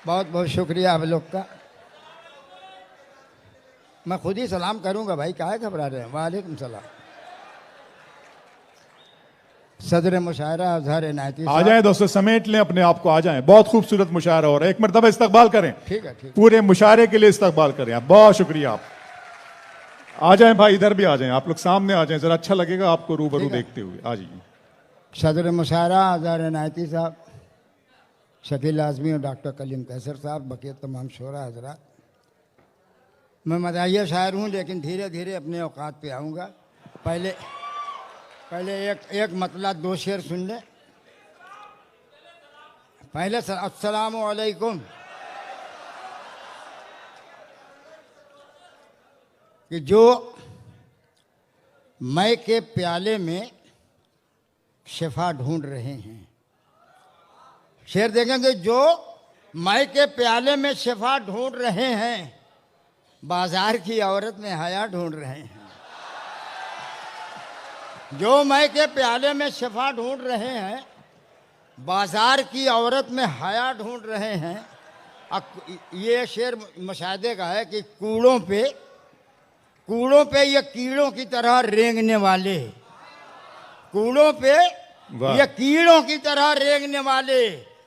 बहुत बहुत शुक्रिया आप लोग का। मैं खुद ही सलाम करूंगा भाई, काहे घबरा रहे हैं। वालेकुम सलाम। सदर मुशायरा अज़हर इनायती आ जाएं दोस्तों, समेट लें अपने आप को, आ जाएं। बहुत खूबसूरत मुशायरा हो रहा है, एक मरतबा इस्तकबाल करें। ठीक है, ठीक। पूरे मुशायरे के लिए इस्तकबाल करें आप। बहुत शुक्रिया। आप आ जाएं भाई, इधर भी आ जाएं, आप लोग सामने आ जाएं, जरा अच्छा लगेगा आपको रूबरू देखते हुए। आ जाइए। सदर मुशायरा अज़हर इनायती साहब, शकील आज़मी और डॉक्टर कलीम कैसर साहब, बक़िया तमाम शोरा हज़रात। मैं मदाहिया शायर हूँ, लेकिन धीरे धीरे अपने औकात पे आऊँगा। पहले एक मतला दो शेर सुन ले। पहले अस्सलामु अलैकुम। कि जो मई के प्याले में शिफा ढूंढ रहे हैं, शेर देखेंगे, जो मई के प्याले में शिफा ढूंढ रहे हैं, बाजार की औरत में हया ढूंढ रहे हैं। जो मई के प्याले में शिफा ढूंढ रहे हैं, बाजार की औरत में हया ढूंढ रहे हैं। ये शेर मुशाहिदे का है कि कूड़ों पे ये कीड़ों की तरह रेंगने वाले, कूड़ों पे ये कीड़ों की तरह रेंगने वाले,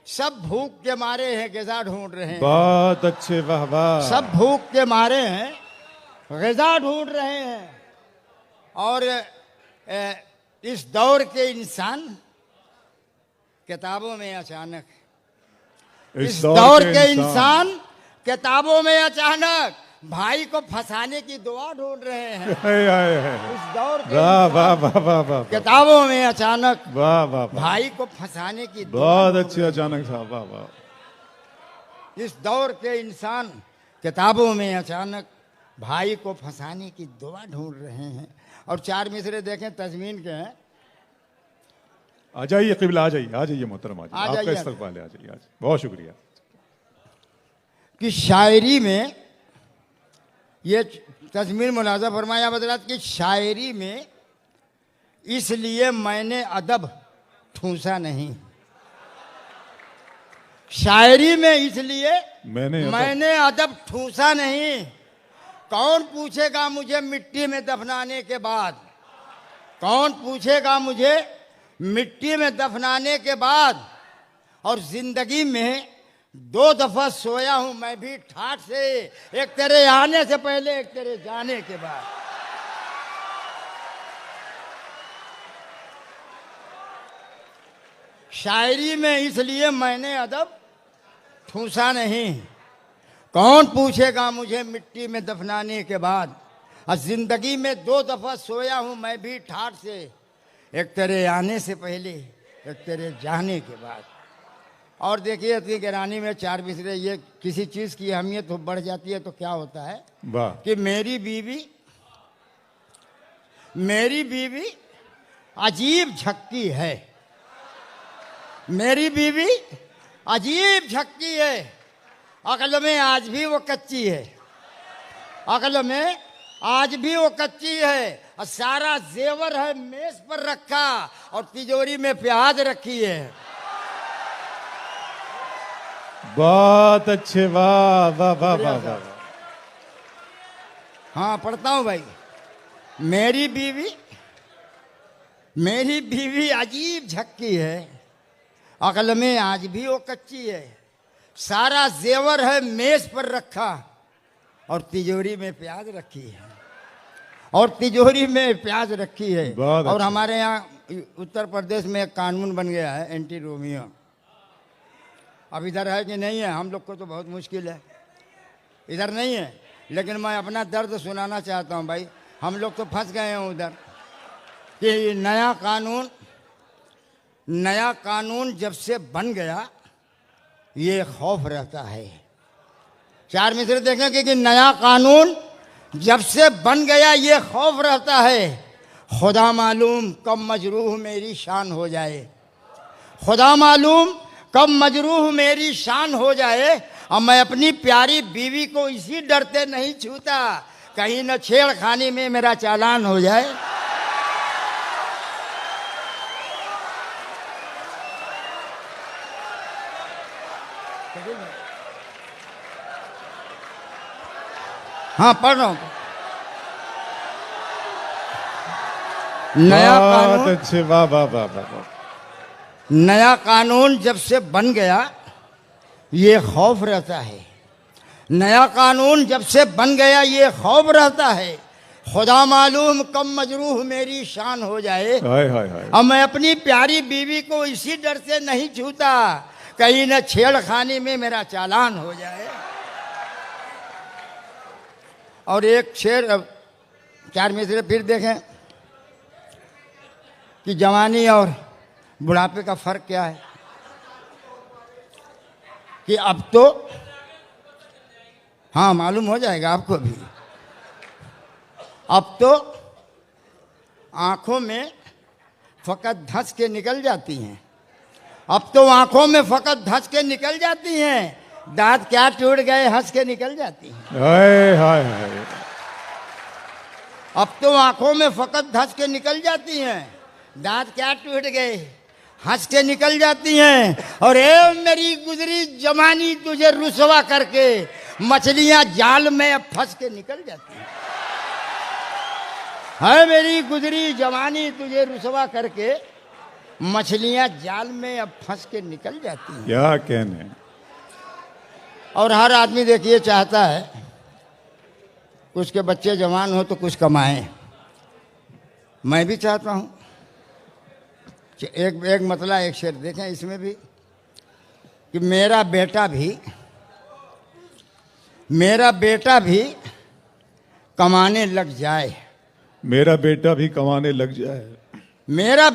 सब भूख के मारे हैं, ग़िज़ा ढूंढ रहे हैं। बहुत अच्छे, वाह वाह। सब भूख के मारे हैं, ग़िज़ा ढूंढ रहे हैं। और इस दौर के इंसान किताबों में अचानक, इस दौर के इंसान किताबों में अचानक भाई को फंसाने की दुआ ढूंढ रहे हैं। इस दौर के वाह वाह वाह वाह वाह। किताबों में अचानक वाह वाह। भाई को फंसाने की दुआ बहुत ढूंढ अच्छे अचानक साहब, वाह वाह। इस दौर के इंसान किताबों में अचानक भाई को फंसाने की दुआ ढूंढ रहे हैं। और चार मिसरे देखें तज़मीन के हैं। आ जाइए क़िबला, आ जाइए मोहतरम, आ आ जाइए, आपका जाइए। इस्तकबाल है, आ जाइए। बहुत शुक्रिया। कि शायरी में ये तज़मीन मुलाज़ा फरमाया हज़रात की शायरी में, इसलिए मैंने अदब ठूंसा नहीं। शायरी में इसलिए मैंने अदब ठूंसा नहीं। कौन पूछेगा मुझे मिट्टी में दफनाने के बाद, कौन पूछेगा मुझे मिट्टी में दफनाने के बाद। और जिंदगी में 2 दफा सोया हूं मैं भी ठाठ से, एक तेरे आने से पहले, एक तेरे जाने के बाद। शायरी में इसलिए मैंने अदब ठूसा नहीं। कौन पूछेगा मुझे मिट्टी में दफनाने के बाद। और जिंदगी में 2 दफा सोया हूं मैं भी ठाठ से, एक तेरे आने से पहले, एक तेरे जाने के बाद। और देखिए इतनी गिरानी में 4 मिसरे, ये किसी चीज की अहमियत तो बढ़ जाती है तो क्या होता है वाह। कि मेरी बीवी अजीब झक्की है, मेरी बीवी अजीब झक्की है, अकल में आज भी वो कच्ची है, अकल में आज भी वो कच्ची है। और सारा जेवर है मेज पर रखा और तिजोरी में प्याज रखी है। बहुत अच्छे, वाह वाह वाह वाह वाह। हाँ पढ़ता हूं भाई। मेरी बीवी अजीब झक्की है, अकल में आज भी वो कच्ची है, सारा जेवर है मेज पर रखा और तिजोरी में प्याज रखी है, और तिजोरी में प्याज रखी है। बहुत और अच्छा। हमारे यहाँ उत्तर प्रदेश में एक कानून बन गया है, एंटी रोमियो। अब इधर है कि नहीं है, हम लोग को तो बहुत मुश्किल है, इधर नहीं है, लेकिन मैं अपना दर्द सुनाना चाहता हूँ भाई। हम लोग तो फंस गए हैं उधर कि नया कानून जब से बन गया ये खौफ रहता है। 4 मिसरे देखें कि नया कानून जब से बन गया ये खौफ रहता है, खुदा मालूम कब मजरूह मेरी शान हो जाए, खुदा मालूम कब मजरूह मेरी शान हो जाए। और मैं अपनी प्यारी बीवी को इसी डरते नहीं छूता, कहीं न छेड़खानी में मेरा चालान हो जाए। हाँ पढ़ रहा हूं। नया बहुत कानून, अच्छे, वाह वाह वाह वाह वाह। नया कानून जब से बन गया ये खौफ रहता है, नया कानून जब से बन गया ये खौफ रहता है, खुदा मालूम कब मजरूह मेरी शान हो जाए। हाय हाय हाय। अब मैं अपनी प्यारी बीवी को इसी डर से नहीं छूता, कहीं न छेड़खानी में मेरा चालान हो जाए। और एक शेर 4 मिसरे फिर देखें कि जवानी और बुढ़ापे का फर्क क्या है। कि अब तो हाँ मालूम हो जाएगा आपको भी, अब तो आंखों में फकत धंस के निकल जाती हैं, अब तो आंखों में फकत धंस के निकल जाती हैं, दांत क्या टूट गए हंस के निकल जाती हैं। हाय हाय हाय। अब तो आंखों में फकत धंस के निकल जाती हैं, दांत क्या टूट गए हंस के निकल जाती हैं। और ए मेरी गुजरी जवानी तुझे रुसवा करके मछलियां जाल में अब फंस के निकल जाती हैं। है मेरी गुजरी जवानी तुझे रुसवा करके मछलियां जाल में अब फंस के निकल जाती हैं। क्या कहने। और हर आदमी देखिए चाहता है कुछ के बच्चे जवान हो तो कुछ कमाएं। मैं भी चाहता हूं। एक मतला एक शेर देखें इसमें भी कि मेरा बेटा भी कमाने लग जाए, मेरा बेटा भी कमाने लग जाए, मेरा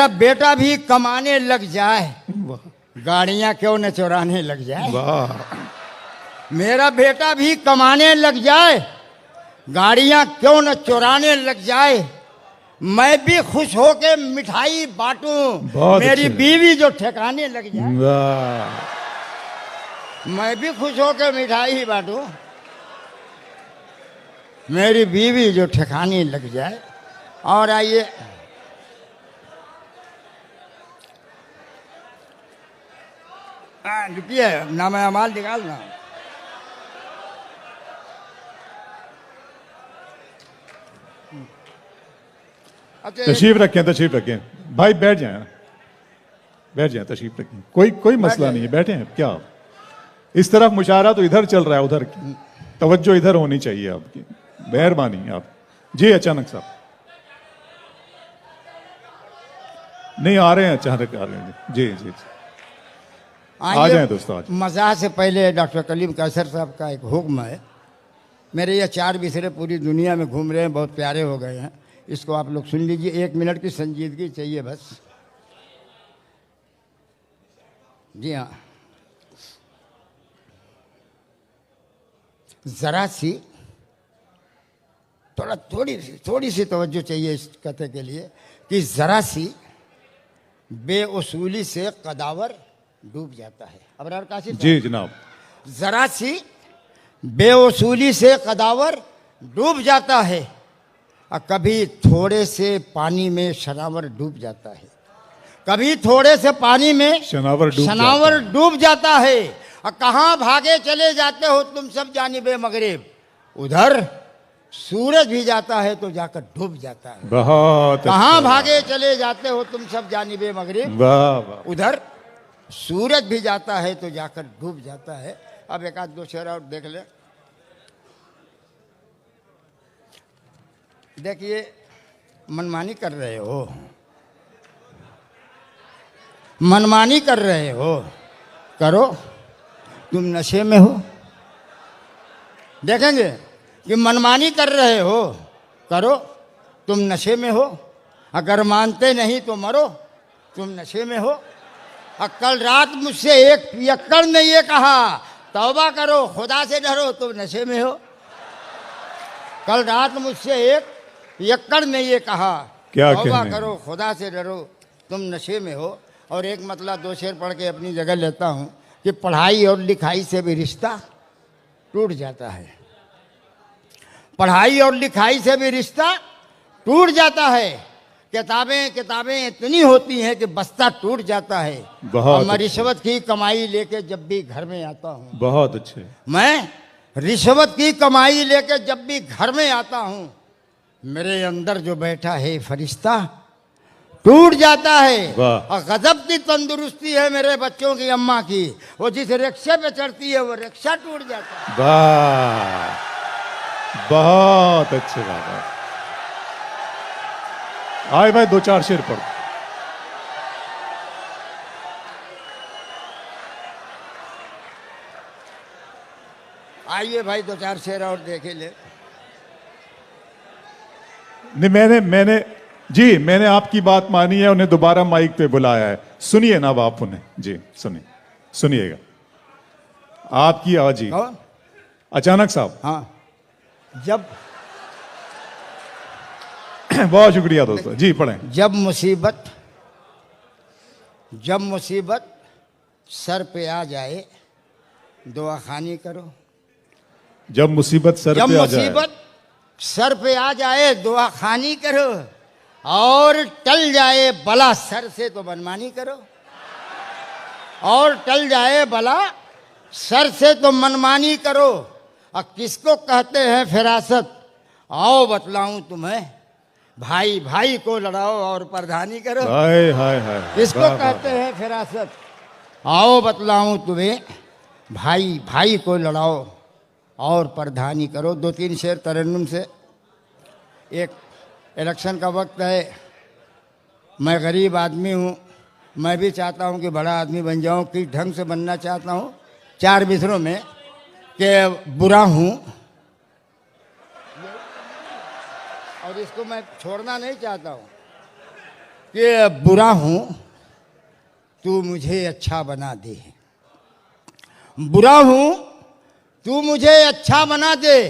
बेटा भी कमाने लग जाए, गाड़ियां क्यों न चुराने लग जाए। वाह। मेरा बेटा भी कमाने लग जाए, गाड़ियां क्यों न चुराने लग जाए, मैं भी खुश होके मिठाई बांटूं, मेरी बीवी जो ठिकाने लग जाए। वाह। मैं भी खुश होके मिठाई बांटूं, मेरी बीवी जो ठिकाने लग जाए। और आइए रुकिए नाम अमाल निकालना। तशरीफ रखें भाई, बैठ जाएं तशरीफ रखें, कोई मसला नहीं है, बैठे हैं क्या। इस तरफ मुशारा तो इधर चल रहा है, उधर की तवज्जो इधर होनी चाहिए आपकी, मेहरबानी आप जी। अचानक साहब नहीं आ रहे हैं, अचानक आ रहे हैं जी जी जी। आ जाएं दोस्तों, आ जाएं। मज़ाह से पहले डॉक्टर कलीम कैसर साहब का एक हुक्म है। मेरे ये 4 बिसरे पूरी दुनिया में घूम रहे हैं, बहुत प्यारे हो गए हैं। इसको आप लोग सुन लीजिए, 1 मिनट की संजीदगी चाहिए बस। जी हाँ, जरा सी थोड़ी सी तवज्जो चाहिए इस कथे के लिए कि जरा सी बेउसूली से कदावर डूब जाता है। अबरार काशी साहब, जी जनाब। जरा सी बेउसूली से कदावर डूब जाता है और कभी थोड़े से पानी में शनावर डूब जाता है। कभी थोड़े से पानी में शनावर डूब जाता है। और कहाँ भागे चले जाते हो तुम सब जानिबे मगरिब, उधर सूरज भी जाता है तो जाकर डूब जाता है। बहुत कहाँ भागे चले जाते हो तुम सब जानिबे मगरिब, वाह वाह। उधर सूरज भी जाता है तो जाकर डूब जाता है। अब एक आध दो शेर और देख ले। देखिए, मनमानी कर रहे हो, मनमानी कर रहे हो, करो, तुम नशे में हो। देखेंगे कि मनमानी कर रहे हो, करो, तुम नशे में हो। अगर मानते नहीं तो मरो, तुम नशे में हो। और कल रात मुझसे एक पियक्कड़ ने ये कहा, तौबा करो, खुदा से डरो, तुम नशे में हो। कल रात मुझसे एक पियक्कड़ ने ये कहा, क्या तौबा कहने? करो, खुदा से डरो, तुम नशे में हो। और एक मतलब 2 शेर पढ़ के अपनी जगह लेता हूँ कि पढ़ाई और लिखाई से भी रिश्ता टूट जाता है। पढ़ाई और लिखाई से भी रिश्ता टूट जाता है। किताबें इतनी होती हैं कि बस्ता टूट जाता है। और मैं रिश्वत की कमाई लेके जब भी घर में आता हूँ, बहुत अच्छे। मैं रिश्वत की कमाई लेके जब भी घर में आता हूँ, मेरे अंदर जो बैठा है फरिश्ता टूट जाता है। वाह। और गजब की तंदुरुस्ती है मेरे बच्चों की अम्मा की, वो जिस रिक्शे पे चढ़ती है वो रिक्शा टूट जाता है। वाह, बहुत अच्छे बाबा। आए भाई 2-4 शेर पढ़। आइए भाई 2-4 शेर और देखे ले। नहीं, मैंने आपकी बात मानी है, उन्हें दोबारा माइक पे बुलाया है। सुनिए ना आप उन्हें, जी सुनिएगा आपकी आवाज जी। कौन? अचानक साहब। हाँ, जब बहुत शुक्रिया दोस्तों, जी पढ़ें। जब मुसीबत सर पे आ जाए, दुआ खानी करो। जब मुसीबत सर पे आ जाए, दुआ खानी करो। और टल जाए बला सर से तो मनमानी करो। और टल जाए बला सर से तो मनमानी करो। और किसको कहते हैं फिरासत, आओ बतलाऊं तुम्हें, भाई भाई को लड़ाओ और प्रधानी करो। हाय हाय हाय। किसको कहते हैं फिरासत, आओ बतलाऊं तुम्हें, भाई भाई को लड़ाओ और प्रधानी करो। 2-3 शेर तरन्नुम से। एक, इलेक्शन का वक्त है, मैं गरीब आदमी हूँ, मैं भी चाहता हूँ कि बड़ा आदमी बन जाऊँ। किस ढंग से बनना चाहता हूँ? 4 मिसरों में कि बुरा हूँ, और इसको मैं छोड़ना नहीं चाहता हूँ, कि बुरा हूँ तू मुझे अच्छा बना दे। बुरा हूँ तू मुझे अच्छा बना दे,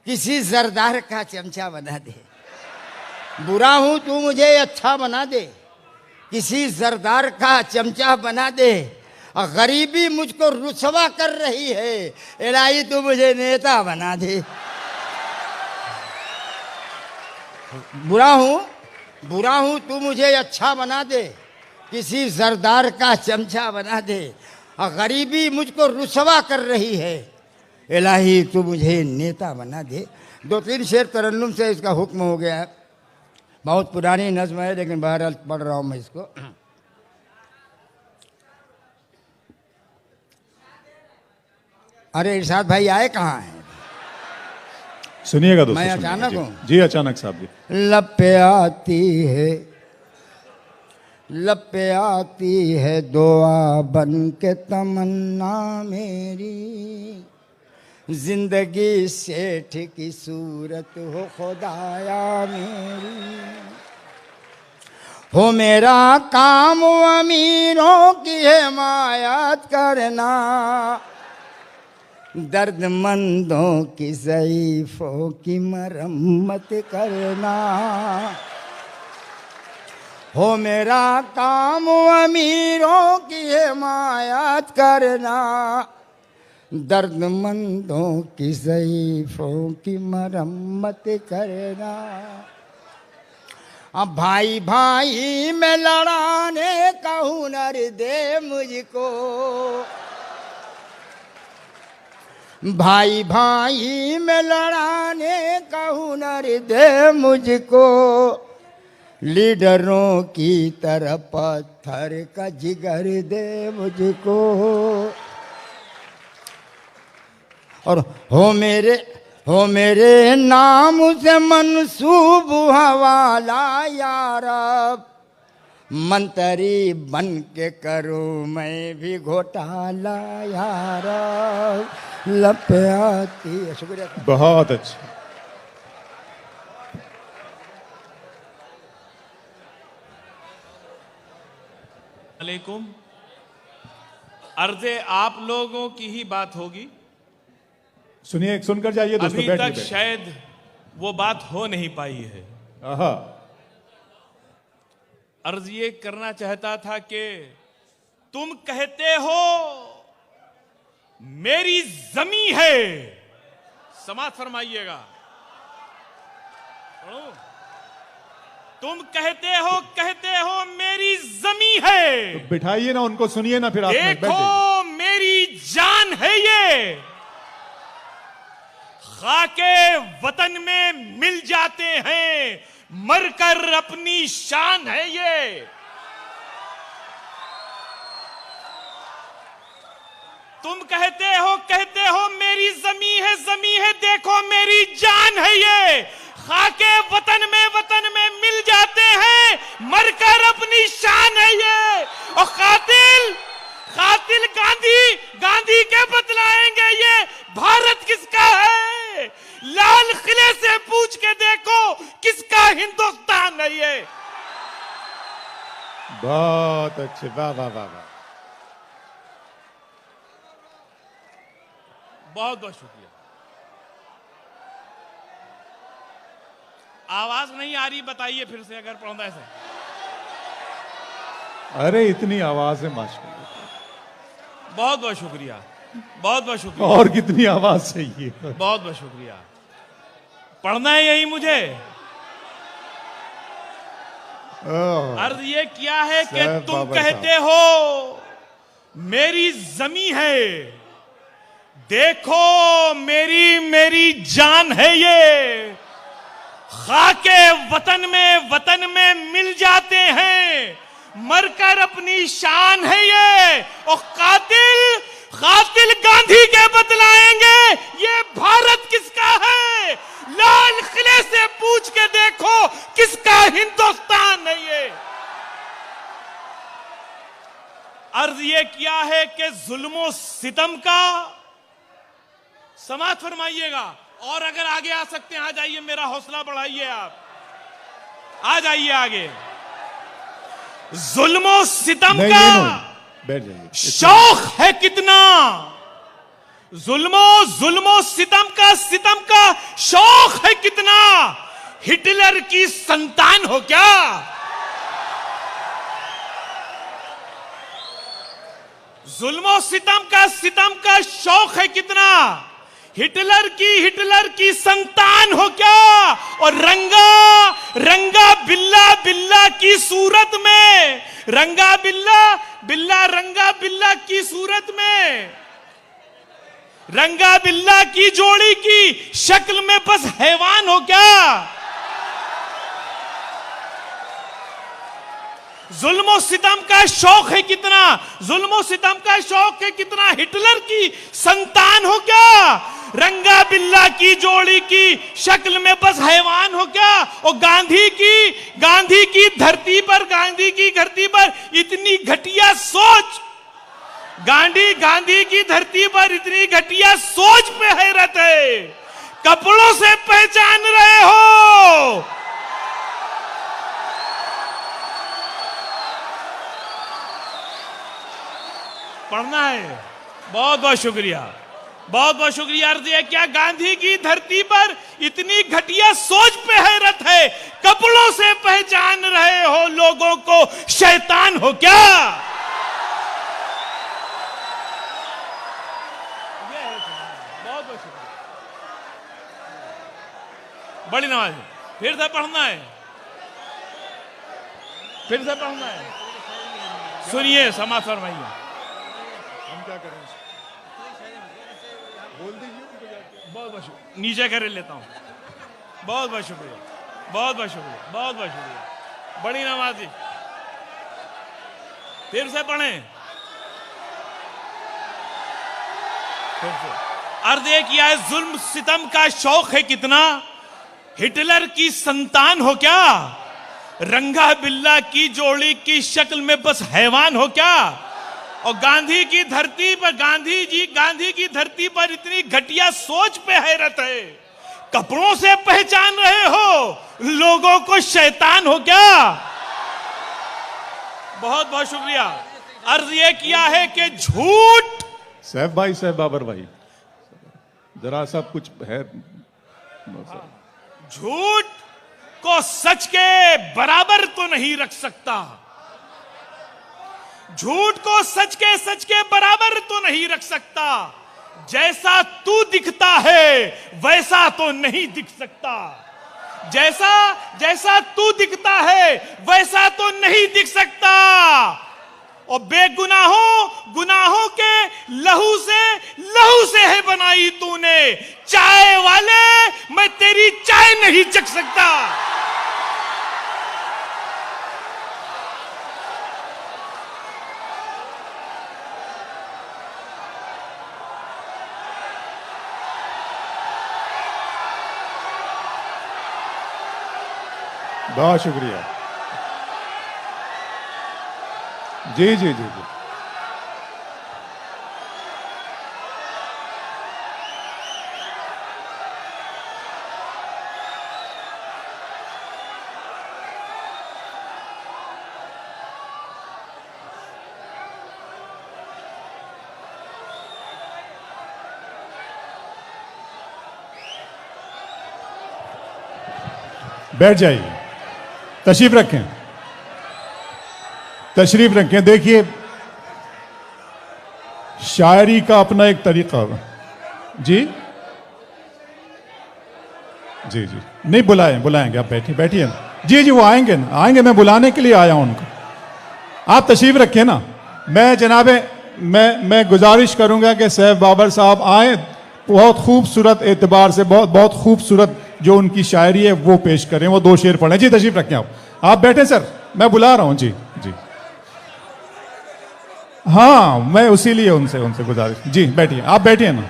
किसी जरदार का चमचा बना दे। बुरा हूँ तू मुझे अच्छा बना दे, किसी जरदार का चमचा बना दे। और गरीबी मुझको रुसवा कर रही है, इलाही तू मुझे नेता बना दे। बुरा हूँ तू मुझे अच्छा बना दे, किसी जरदार का चमचा बना दे। और गरीबी मुझको रुसवा कर रही है, इलाही तू मुझे नेता बना दे। 2-3 शेर तरन्नुम से इसका हुक्म हो गया है। बहुत पुरानी नज़्म है, लेकिन बहरहाल पढ़ रहा हूँ मैं इसको। अरे इरशाद भाई आए कहाँ हैं? सुनिएगा दोस्तों। मैं अचानक हूँ जी, अचानक साहब जी। लब पे आती है लब पे आती है दुआ बन के तमन्ना मेरी, जिंदगी सेठ की सूरत हो खुदाया मेरी। हो मेरा काम अमीरों की हिमायत करना, दर्दमंदों की ज़ईफ़ों की मरम्मत करना। हो मेरा काम अमीरों की हिमायत करना, दर्दमंदों की ज़ईफ़ों की मरम्मत करना। अब भाई भाई में लड़ाने का हुनर दे मुझको, भाई भाई में लड़ाने का हुनर दे मुझको, लीडरों की तरह पत्थर का जिगर दे मुझको। और हो मेरे नाम से मंसूब हवाला यारब, मंत्री बन के करूँ मैं भी घोटाला यारब, लब पे आती है। शुक्रिया। बहुत अच्छा। अलैकुम। अर्ज़े आप लोगों की ही बात होगी। सुनिए, सुनकर जाइए दोस्तों, अभी बैठिए, तक बैठिए। शायद वो बात हो नहीं पाई है। आहा, अर्ज ये करना चाहता था कि तुम कहते हो मेरी जमी है, समात फरमाइएगा। तुम कहते हो मेरी जमी है, तो बिठाइए ना उनको, सुनिए ना, फिर आप बैठ देखो जाइए। मेरी जान है ये, खाके वतन में मिल जाते हैं, मरकर अपनी शान है ये। तुम कहते हो मेरी जमी है, देखो मेरी जान है ये, खाके वतन में मिल जाते हैं, मरकर अपनी शान है ये। और कातिल गांधी के बतलाएंगे ये भारत किसका है, लाल किले से पूछ के देखो किसका हिंदुस्तान है ये। बहुत अच्छे, वाह वाह वाह वाह। बहुत बहुत शुक्रिया। आवाज नहीं आ रही, बताइए फिर से अगर पढ़ना है। अरे इतनी आवाज है माशाल्लाह। बहुत बहुत शुक्रिया, बहुत बहुत शुक्रिया। और कितनी आवाज चाहिए। बहुत बहुत शुक्रिया। पढ़ना है यही मुझे। अर्ज ये किया है कि साहब तुम बाबा कहते हो मेरी जमी है, देखो मेरी जान है ये, खाके वतन में मिल जाते हैं, मरकर अपनी शान है ये। और कातिल गांधी के बतलाएंगे ये भारत किसका है, लाल किले से पूछ के देखो किसका हिंदुस्तान है ये। अर्ज ये किया है कि जुल्मो सितम का, समाज फरमाइएगा। और अगर आगे आ सकते हैं आ जाइए, मेरा हौसला बढ़ाइए, आप आ जाइए आगे। जुल्मो सितम नहीं, का बैठ जाइए। शौक है कितना, जुल्मो सितम का शौक है कितना, हिटलर की संतान हो क्या। जुल्मो सितम का शौक है कितना, हिटलर की संतान हो क्या। और रंगा बिल्ला की सूरत में, रंगा बिल्ला की सूरत में, रंगा बिल्ला की जोड़ी की शक्ल में बस हैवान हो क्या। जुल्मो सितम का शौक है कितना, जुल्मो सितम का शौक है कितना, हिटलर की संतान हो क्या। रंगा बिल्ला की जोड़ी की शक्ल में बस हैवान हो क्या? और गांधी की धरती पर इतनी घटिया सोच, गांधी की धरती पर इतनी घटिया सोच पे हैरत है। कपड़ों से पहचान रहे हो। पढ़ना है। बहुत बहुत शुक्रिया, बहुत बहुत शुक्रिया। अर्ज है क्या गांधी की धरती पर इतनी घटिया सोच पे हैरत है, कपड़ों से पहचान रहे हो लोगों को, शैतान हो क्या? बहुत बहुत शुक्रिया। बड़ी नवाज, फिर से पढ़ना है, फिर से पढ़ना है। सुनिए, समाज फरमाइए। हम क्या करें? बोल दीजिए। बहुत बहुत शुक्रिया, नीचे कर लेता हूं। बहुत बहुत शुक्रिया, बहुत बहुत शुक्रिया, बहुत बहुत शुक्रिया। बड़ी नवाजी, फिर से पढ़ें, फिर से। अर्ज ये किया है, जुल्म सितम का शौक है कितना, हिटलर की संतान हो क्या? रंगा बिल्ला की जोड़ी की शक्ल में बस हैवान हो क्या? और गांधी की धरती पर इतनी घटिया सोच पे हैरत है, कपड़ों से पहचान रहे हो लोगों को, शैतान हो क्या? बहुत बहुत शुक्रिया। अर्ज ये किया है कि झूठ, सैफ भाई, सैफ बाबर भाई, जरा सा कुछ है। झूठ को सच के बराबर तो नहीं रख सकता, झूठ को सच के बराबर तो नहीं रख सकता। जैसा तू दिखता है वैसा तो नहीं दिख सकता, जैसा तू दिखता है वैसा तो नहीं दिख सकता। और गुनाहों के लहू से है बनाई तूने, चाय वाले मैं तेरी चाय नहीं चख सकता। बहुत शुक्रिया। जी जी जी जी। बैठ जाइए, तशरीफ रखें। देखिए, शायरी का अपना एक तरीका है। जी जी जी, नहीं बुलाएंगे, आप बैठिए। जी, वो आएंगे, मैं बुलाने के लिए आया हूं उनको। आप तशरीफ रखें ना। मैं गुजारिश करूंगा कि सैफ बाबर साहब आए, बहुत खूबसूरत एतबार से बहुत खूबसूरत जो उनकी शायरी है वो पेश करें, वो 2 शेर पढ़ें। जी, तशरीफ रखें आप बैठे सर, मैं बुला रहा हूं। जी जी, हाँ, मैं उसी लिए उनसे गुजारिश। जी बैठिए, आप बैठिए ना।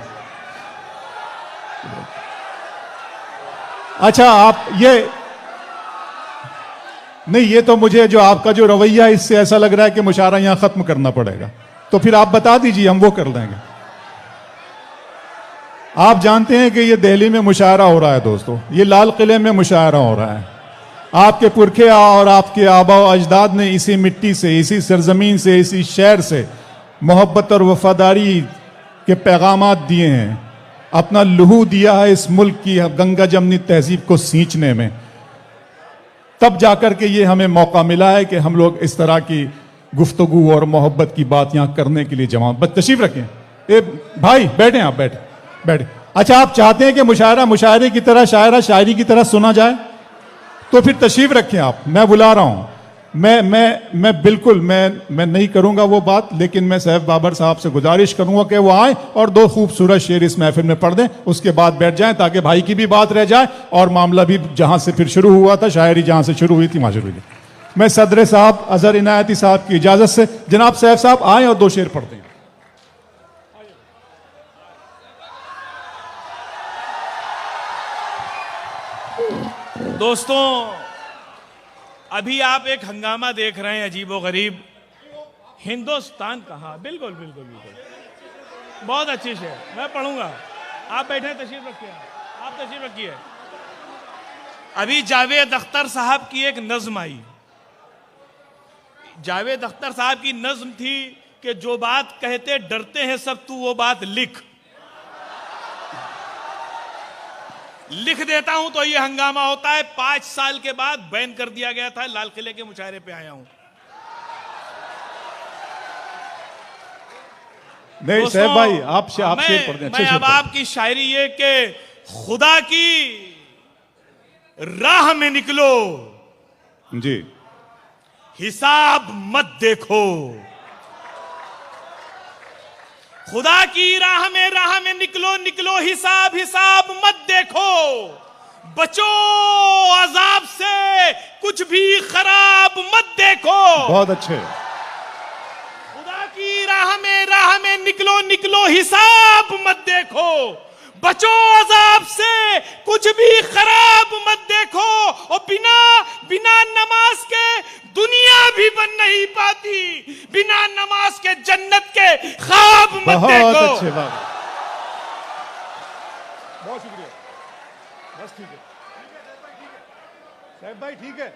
अच्छा, आप ये तो मुझे जो आपका जो रवैया, इससे ऐसा लग रहा है कि मुशायरा यहां खत्म करना पड़ेगा, तो फिर आप बता दीजिए, हम वो कर देंगे। आप जानते हैं कि ये दिल्ली में मुशायरा हो रहा है दोस्तों, ये लाल किले में मुशायरा हो रहा है। आपके पुरखे और आपके आबा व अजदाद ने इसी मिट्टी से, इसी सरजमीन से, इसी शहर से मोहब्बत और वफादारी के पैगामात दिए हैं, अपना लहू दिया है इस मुल्क की गंगा जमनी तहजीब को सींचने में। तब जाकर के ये हमें मौका मिला है कि हम लोग इस तरह की गुफ्तगू और मोहब्बत की बात यहाँ करने के लिए जमा। बस तशरीफ रखें। भाई बैठे, आप बैठे। अच्छा, आप चाहते हैं कि मुशायरे की तरह, शायरी की तरह सुना जाए, तो फिर तशरीफ रखें आप, मैं बुला रहा हूं। मैं बिल्कुल मैं नहीं करूंगा वो बात, लेकिन मैं सैफ बाबर साहब से गुजारिश करूंगा कि वो आए और 2 खूबसूरत शेर इस महफिल में पढ़ दें, उसके बाद बैठ जाएं, ताकि भाई की भी बात रह जाए और मामला भी जहां से फिर शुरू हुआ था, शायरी जहां से शुरू हुई थी वहां शुरू हुई। मैं सदर साहब अजहर इनायती साहब की इजाजत से जनाब सैफ साहब आए और 2 शेर पढ़ दें। दोस्तों, अभी आप एक हंगामा देख रहे हैं अजीबोगरीब। हिंदुस्तान कहा, बिल्कुल बिल्कुल बिल्कुल, बहुत अच्छी शेर, मैं पढ़ूंगा। आप बैठे, तशरीफ रखिए, आप तशरीफ रखिए। अभी जावेद अख्तर साहब की एक नज्म आई। जावेद अख्तर साहब की नज्म थी कि जो बात कहते डरते हैं सब, तू वो बात लिख देता हूं तो ये हंगामा होता है। 5 साल के बाद बैन कर दिया गया था, लाल किले के मुशायरे पे आया हूं। नहीं साहब भाई, आप शेर पढ़ दें। मैं अब आपकी शायरी ये कि खुदा की राह में निकलो जी, हिसाब मत देखो। खुदा की राह में निकलो निकलो, हिसाब हिसाब मत देखो। बचो अजाब से, कुछ भी खराब मत देखो। बहुत अच्छे। खुदा की राह में निकलो निकलो, हिसाब मत देखो। बचो अजाब से, कुछ भी खराब मत देखो। और बिना नमाज के दुनिया भी बन नहीं पाती, बिना नमाज के जन्नत के ख्वाब मत बहुत देखो। अच्छे बात, बहुत शुक्रिया, बस ठीक है साहब भाई, ठीक है।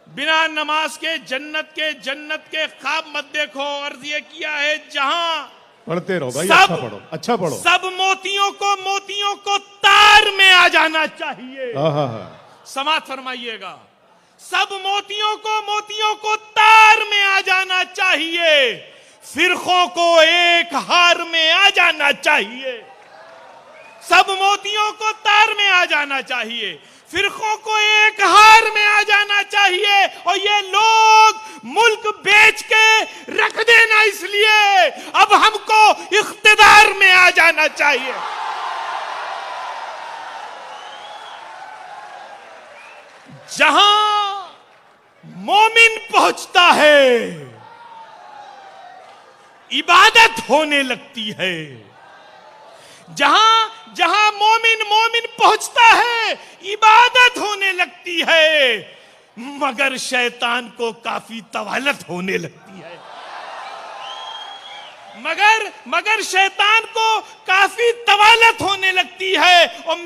बिना नमाज के जन्नत के ख्वाब मत देखो। अर्ज ये किया है, जहां पढ़ते रहो भाई, अच्छा पढ़ो, अच्छा पढ़ो। सब मोतियों को तार में आ जाना चाहिए। समाप्त फरमाइएगा। सब मोतियों को तार में आ जाना चाहिए, फिरकों को एक हार में आ जाना चाहिए। सब मोतियों को तार में आ जाना चाहिए, फिरकों को एक हार में आ जाना चाहिए। और ये लोग मुल्क बेच के रख देना, इसलिए अब हमको इख्तिदार में आ जाना चाहिए। जहां मोमिन पहुंचता है, इबादत होने लगती है। जहां मोमिन पहुंचता है, इबादत होने लगती है। मगर शैतान को काफी तवालत होने लगती है। मगर शैतान को काफी तवालत होने लगती है। और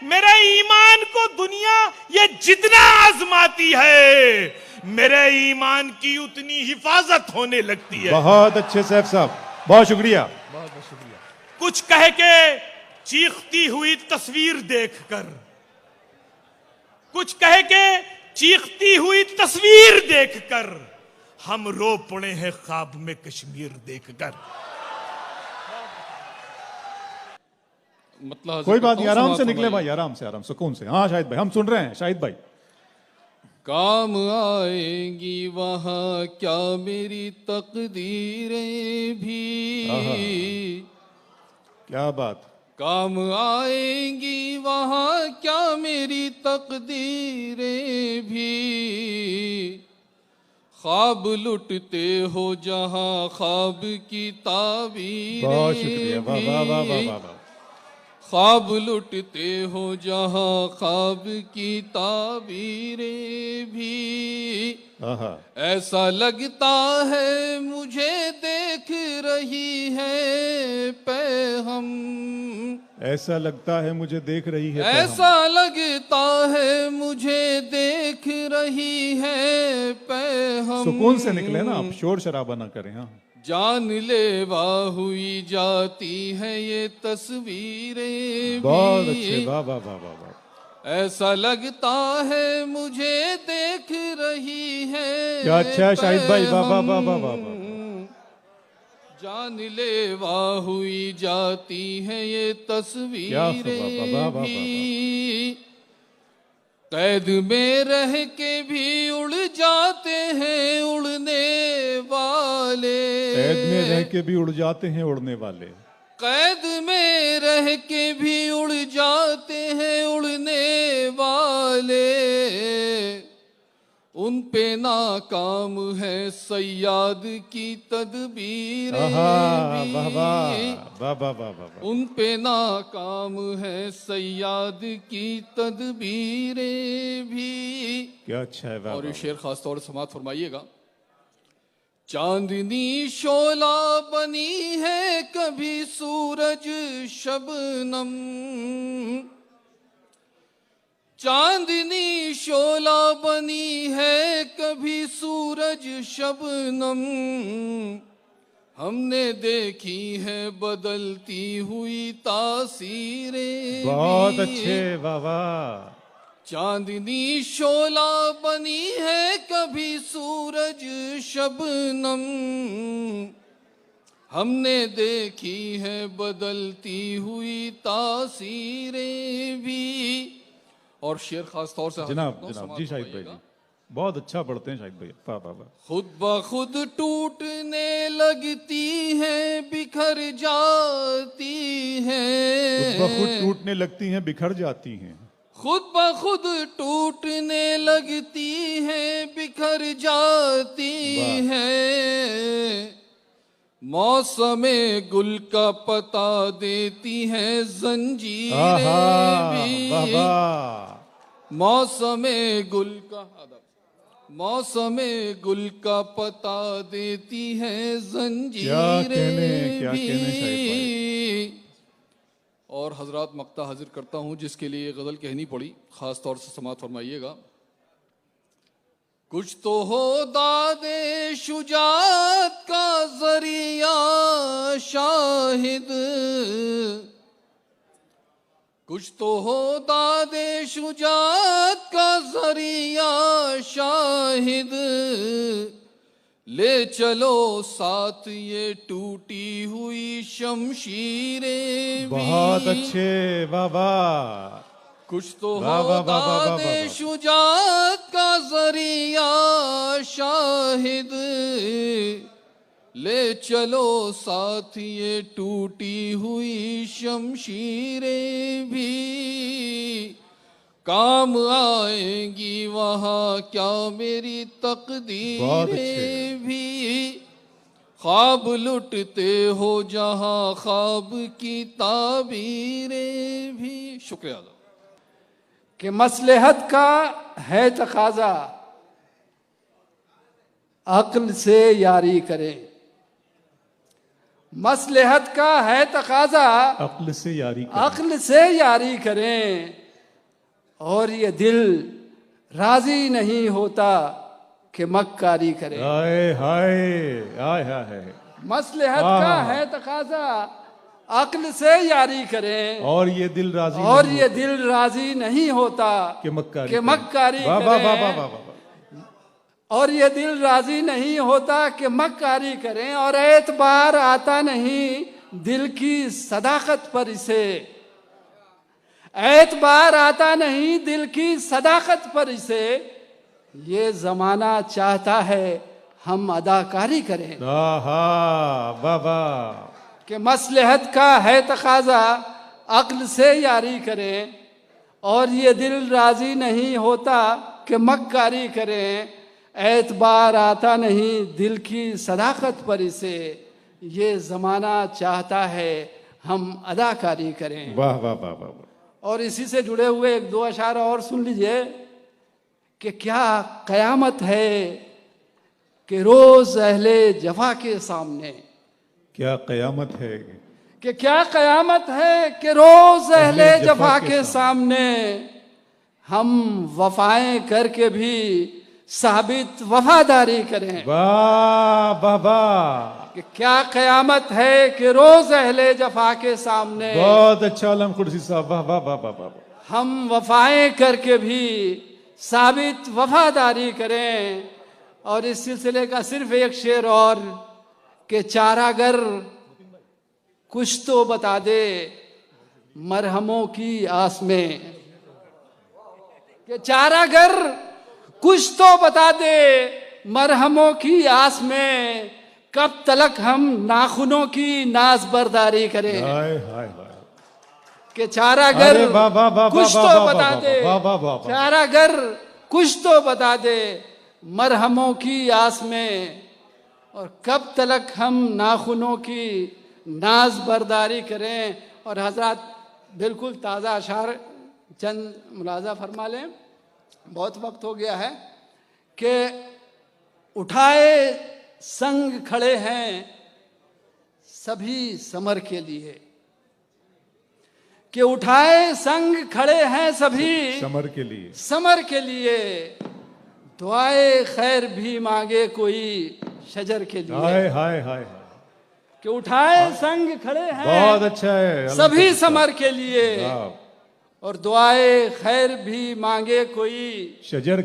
मेरे ईमान को दुनिया ये जितना आजमाती है, मेरे ईमान की उतनी हिफाजत होने लगती है। बहुत अच्छे साहब, बहुत शुक्रिया, बहुत शुक्रिया। कुछ कह के चीखती हुई तस्वीर देखकर, कुछ कह के चीखती हुई तस्वीर देखकर, हम रो पड़े हैं ख्वाब में कश्मीर देखकर। मतलब कोई बात नहीं, आराम से निकले भाई, आराम से, सुकून से। हाँ शाहिद भाई, हम सुन रहे हैं शाहिद भाई। काम आएंगी वहां क्या मेरी तकदीरें भी, क्या बात। काम आएंगी वहां क्या मेरी तकदीरें भी। ख्वाब लुटते हो जहां ख्वाब की ताबीरें, बहुत शुक्रिया, वाह वाह वाह वाह वाह। ख्वाब लुटते हो जहां ख्वाब की ताबीरें भी। ऐसा लगता है मुझे देख रही है पैहम, ऐसा लगता है मुझे देख रही है, ऐसा लगता है मुझे देख रही है पैहम। सुकून से निकले ना आप, शोर शराबा ना करें। हाँ, जानलेवा हुई जाती है ये तस्वीरें बहुत भी। अच्छे, वाह वाह वाह वाह वाह। ऐसा लगता है मुझे देख रही है, क्या अच्छा है शाहिद भाई, वाह वाह वाह वाह वाह। जानलेवा हुई जाती है ये तस्वीरें भी। कैद में रह के भी उड़ जाते हैं उड़ने वाले, कैद में रह के भी उड़ जाते हैं उड़ने वाले। कैद में रह के भी उड़ जाते हैं उड़ने वाले। उन पे नाकाम है सयाद की तदबीरें आहा, भी। वाह वाह वाह वाह वाह वाह। उन पे नाकाम है सयाद की तदबीरें भी। क्या अच्छा है, वाह और ये वाह। शेर खास तौर से समाप्त फरमाइएगा। चांदनी शोला बनी है कभी सूरज शबनम, चांदनी शोला बनी है कभी सूरज शबनम, हमने देखी है बदलती हुई तासीरें बहुत भी। अच्छे, वाह वाह। चांदनी शोला बनी है कभी सूरज शबनम, हमने देखी है बदलती हुई तासीरें भी। और शेर खास तौर से जनाब जनाब जी, शाहिद भाई जी बहुत अच्छा पढ़ते हैं, शाहिद भाई, वाह वाह वाह। खुद ब खुद टूटने लगती हैं बिखर जाती हैं, खुद ब खुद टूटने लगती हैं बिखर जाती हैं, खुद ब खुद टूटने लगती हैं बिखर जाती हैं, मौसमे गुल का पता देती हैं जंजीरें आहा, भी। वाह वाह। मौसमे गुल का मौसमे गुल का पता देती हैं जंजीरें क्या कहने शाहिद भी। और हजरात मक्ता हाजिर करता हूं जिसके लिए गजल कहनी पड़ी, खास तौर से समात फरमाइएगा। कुछ तो हो दादे शुजात का जरिया शाहिद, कुछ तो हो दादे शुजात का जरिया शाहिद, ले चलो साथ ये टूटी हुई शमशीरें भी। बहुत अच्छे, वाह वाह। कुछ तो वाह, हो वाह, वाह, वाह, वाह, दादे वाह। शुजात का जरिया शाहिद, ले चलो साथ ये टूटी हुई शमशीरें भी। काम आएंगी वहाँ क्या मेरी बहुत तकदीरें अच्छे। भी, ख्वाब लुटते हो जहाँ ख्वाब की ताबीरें भी। शुक्रिया कि मसलहत का है तकाजा अक्ल से यारी करें, मसलहत का है तकाजा अक्ल से यारी करें। अक्ल से यारी करें, और ये दिल राजी नहीं होता कि मक्कारी करें। हाय हाय हाय हाय। मसलहत वाह। का है तकाजा अक्ल से यारी करें, और ये दिल राजी और नहीं ये दिल राजी नहीं होता कि मक्कारी कि मक्कारी वाह वाह वाह करें। वाह वाह वाह। और ये दिल राजी नहीं होता कि मक्कारी करें, और एतबार आता नहीं दिल की सदाकत पर इसे, एतबार आता नहीं दिल की सदाकत पर इसे, ये जमाना चाहता है हम अदाकारी करें। आहा, वाह वाह। कि मसलहत का है तकाजा अक्ल से यारी करें, और ये दिल राजी नहीं होता कि मक्कारी करें, एतबार आता नहीं दिल की सदाकत पर इसे, ये ज़माना चाहता है हम अदाकारी करें। वाह वाह वाह वाह वाह। और इसी से जुड़े हुए एक दो अशार और सुन लीजिए कि क्या क़यामत है कि रोज़ अहले जफा के सामने, क्या क़यामत है कि क्या क़यामत है कि रोज़ अहले जफा के सामने, हम वफाएं करके भी साबित वफादारी करें। वाह वाह वाह। कि क्या क़यामत है कि रोज़ अहले जफा के सामने, बहुत अच्छा आलम कुर्सी साहब, वाह वाह वाह वाह वाह। हम वफाएं करके भी साबित वफादारी करें। और इस सिलसिले का सिर्फ एक शेर और कि चारागर कुछ तो बता दे मरहमों की आस में, कि चारागर कुछ तो बता दे मरहमों की आस में, कब तलक हम नाखूनों की नाज बरदारी करें। हाय हाय हाय। कि चारागर अरे वाह वाह वाह कुछ वाह तो वाह बता वाह दे, वाह वाह वाह वाह। चारागर कुछ तो बता दे मरहमों की आस में, और कब तलक हम नाखूनों की नाज बरदारी करें। और हजरत बिल्कुल ताज़ा अशार चंद मुलाजा फरमा लें, बहुत वक्त हो गया है, कि उठाए संग खड़े हैं सभी समर के लिए, कि उठाए संग खड़े हैं सभी समर के लिए, दुआए खैर भी मांगे कोई शजर के लिए। हाय हाय हाय, कि उठाए संग खड़े हैं बहुत अच्छा है, सभी समर के लिए, और दुआए खैर भी मांगे कोई शजर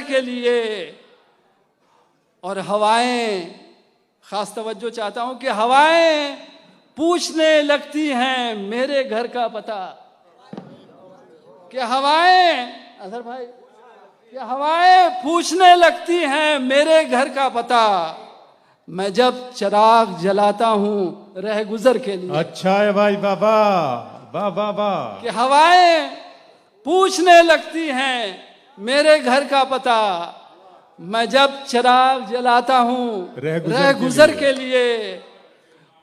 के लिए। और हवाएं, खास तवज्जो चाहता हूं कि हवाएं पूछने लगती हैं मेरे घर का पता, कि हवाएं, अजहर भाई, कि हवाएं पूछने लगती हैं मेरे घर का पता, मैं जब चिराग जलाता हूं रह गुजर के लिए। अच्छा है भाई, बाबा बाबा बा, कि हवाएं पूछने लगती हैं मेरे घर का पता, मैं जब चिराग जलाता हूं रह गुजर के लिए।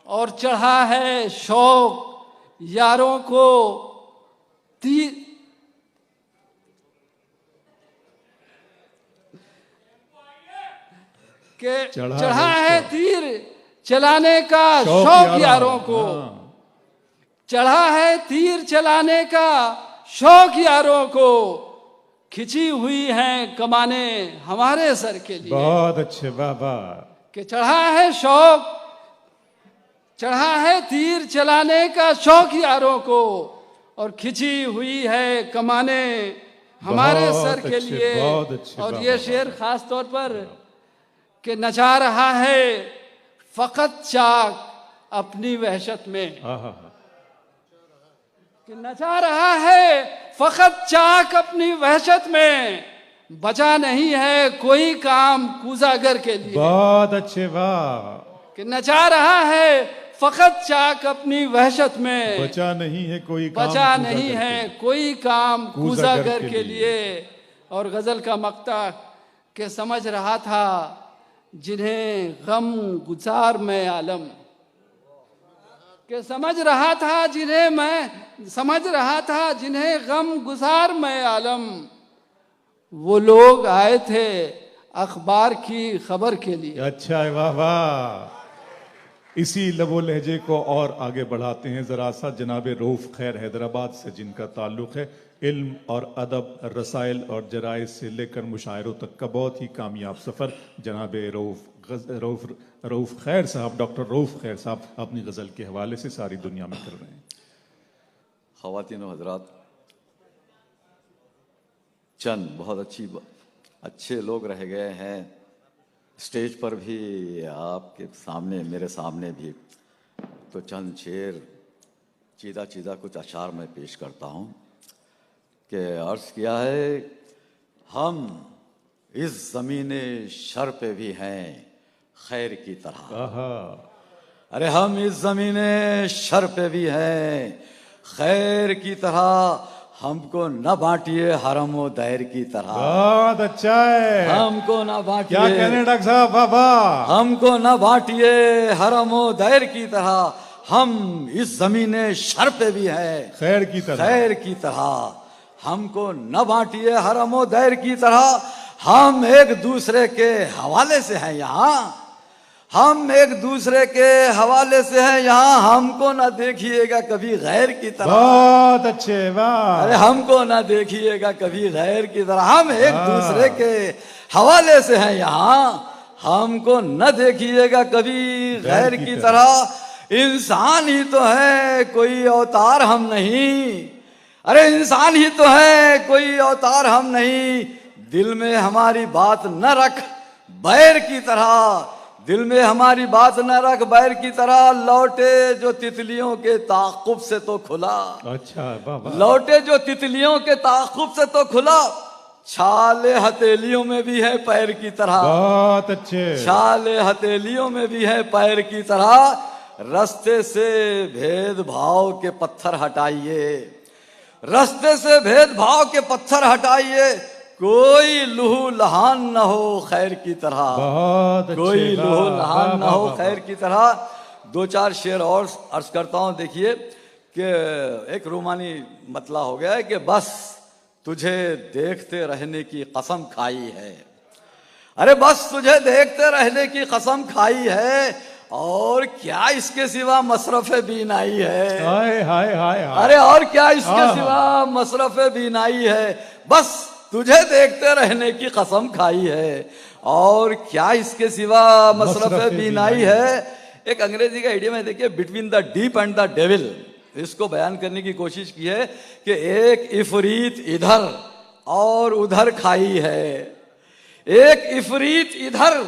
और चढ़ा है शौक यारों को तीर, के चढ़ा है तीर चलाने का शौक यारों को, चढ़ा है तीर चलाने का शौक यारों को, खिंची हुई हैं कमाने हमारे सर के लिए। बहुत अच्छे बाबा। कि चढ़ा है शौक, चढ़ा है तीर चलाने का शौक यारों को, और खिंची हुई है कमाने हमारे सर के लिए। और ये शेर खास तौर पर कि नचा रहा है फकत चाक अपनी वहशत में, कि नचा रहा है फकत चाक अपनी वहशत में, बचा नहीं है कोई काम कूजागर के लिए। बहुत अच्छे वाह। कि नचा रहा है फकत चाक अपनी वहशत में, बचा नहीं है कोई काम, बचा नहीं है कोई काम कूजागर के लिए। और गजल का मक्ता के समझ रहा था जिन्हें गम गुजार में आलम, के समझ रहा था जिन्हें मैं समझ रहा था जिन्हें गम गुजार में आलम, वो लोग आए थे अखबार की खबर के लिए। अच्छा है, वाह वाह। इसी लबो लहजे को और आगे बढ़ाते हैं जरा सा। जनाब रऊफ खैर हैदराबाद से जिनका ताल्लुक है इल्म और अदब, रसाइल और जराए से लेकर मुशायरों तक का बहुत ही कामयाब सफ़र। जनाब रऊफ खैर साहब, डॉक्टर रऊफ खैर साहब अपनी गज़ल के हवाले से सारी दुनिया में कर रहे हैं। ख़वातीन व हज़रात, चंद बहुत अच्छे लोग रह गए हैं स्टेज पर भी, आपके सामने, मेरे सामने भी। तो चंद शेर चीदा कुछ अशार में पेश करता हूँ कि अर्ज़ किया है, हम इस ज़मीने शर पे भी हैं खैर की तरह। अरे हम इस ज़मीने शर पे भी हैं खैर की तरह, हमको न बांटिए हरम व दैर की तरह। बहुत अच्छा है, हमको न बांटिए, क्या कहने डॉक्टर साहब बाबा, हमको न बांटिए हरम व दैर की तरह, हम इस ज़मीने शर पे भी हैं खैर की तरह। हमको न बांटिए हरम व दैर की तरह, हम एक दूसरे के हवाले से हैं यहाँ, हम एक दूसरे के हवाले से हैं यहाँ, हमको ना देखिएगा कभी गैर की तरह। बहुत अच्छे, वाह। अरे हमको ना देखिएगा कभी गैर की तरह, हम एक दूसरे के हवाले से हैं यहाँ, हमको न देखिएगा कभी गैर की तरह। इंसान ही तो है कोई अवतार हम नहीं, अरे इंसान ही तो है कोई अवतार हम नहीं, दिल में हमारी बात न रख बैर की तरह, दिल में हमारी बात न रख बैर की तरह। लौटे जो तितलियों के ताक़ुब से तो खुला, अच्छा बाबा, लौटे जो तितलियों के ताक़ुब से तो खुला, छाले हथेलियों में भी है पैर की तरह। बहुत अच्छे, छाले हथेलियों में भी है पैर की तरह। रास्ते से भेदभाव के पत्थर हटाइए, रास्ते से भेदभाव के पत्थर हटाइए, कोई लूहू लहान न हो खैर की तरह, बहुत अच्छे, कोई लूहू वाह, लहान वाह, न वाह, हो वाह, खैर की तरह। दो चार शेर और अर्ज करता हूं। देखिए कि एक रूमानी मतला हो गया है कि बस तुझे देखते रहने की कसम खाई है। अरे बस तुझे देखते रहने की कसम खाई है, और क्या इसके सिवा मसरफ बीनाई है। हाय हाय हाय हाय। अरे और क्या इसके हाँ, सिवा मसरफ बीनाई है। बस तुझे देखते रहने की कसम खाई है, और क्या इसके सिवा मसरफ बीनाई है। एक अंग्रेजी का आइडिया में देखिए, between the deep and the devil, इसको बयान करने की कोशिश की है कि एक इफरीत इधर और उधर खाई है, एक इफरीत इधर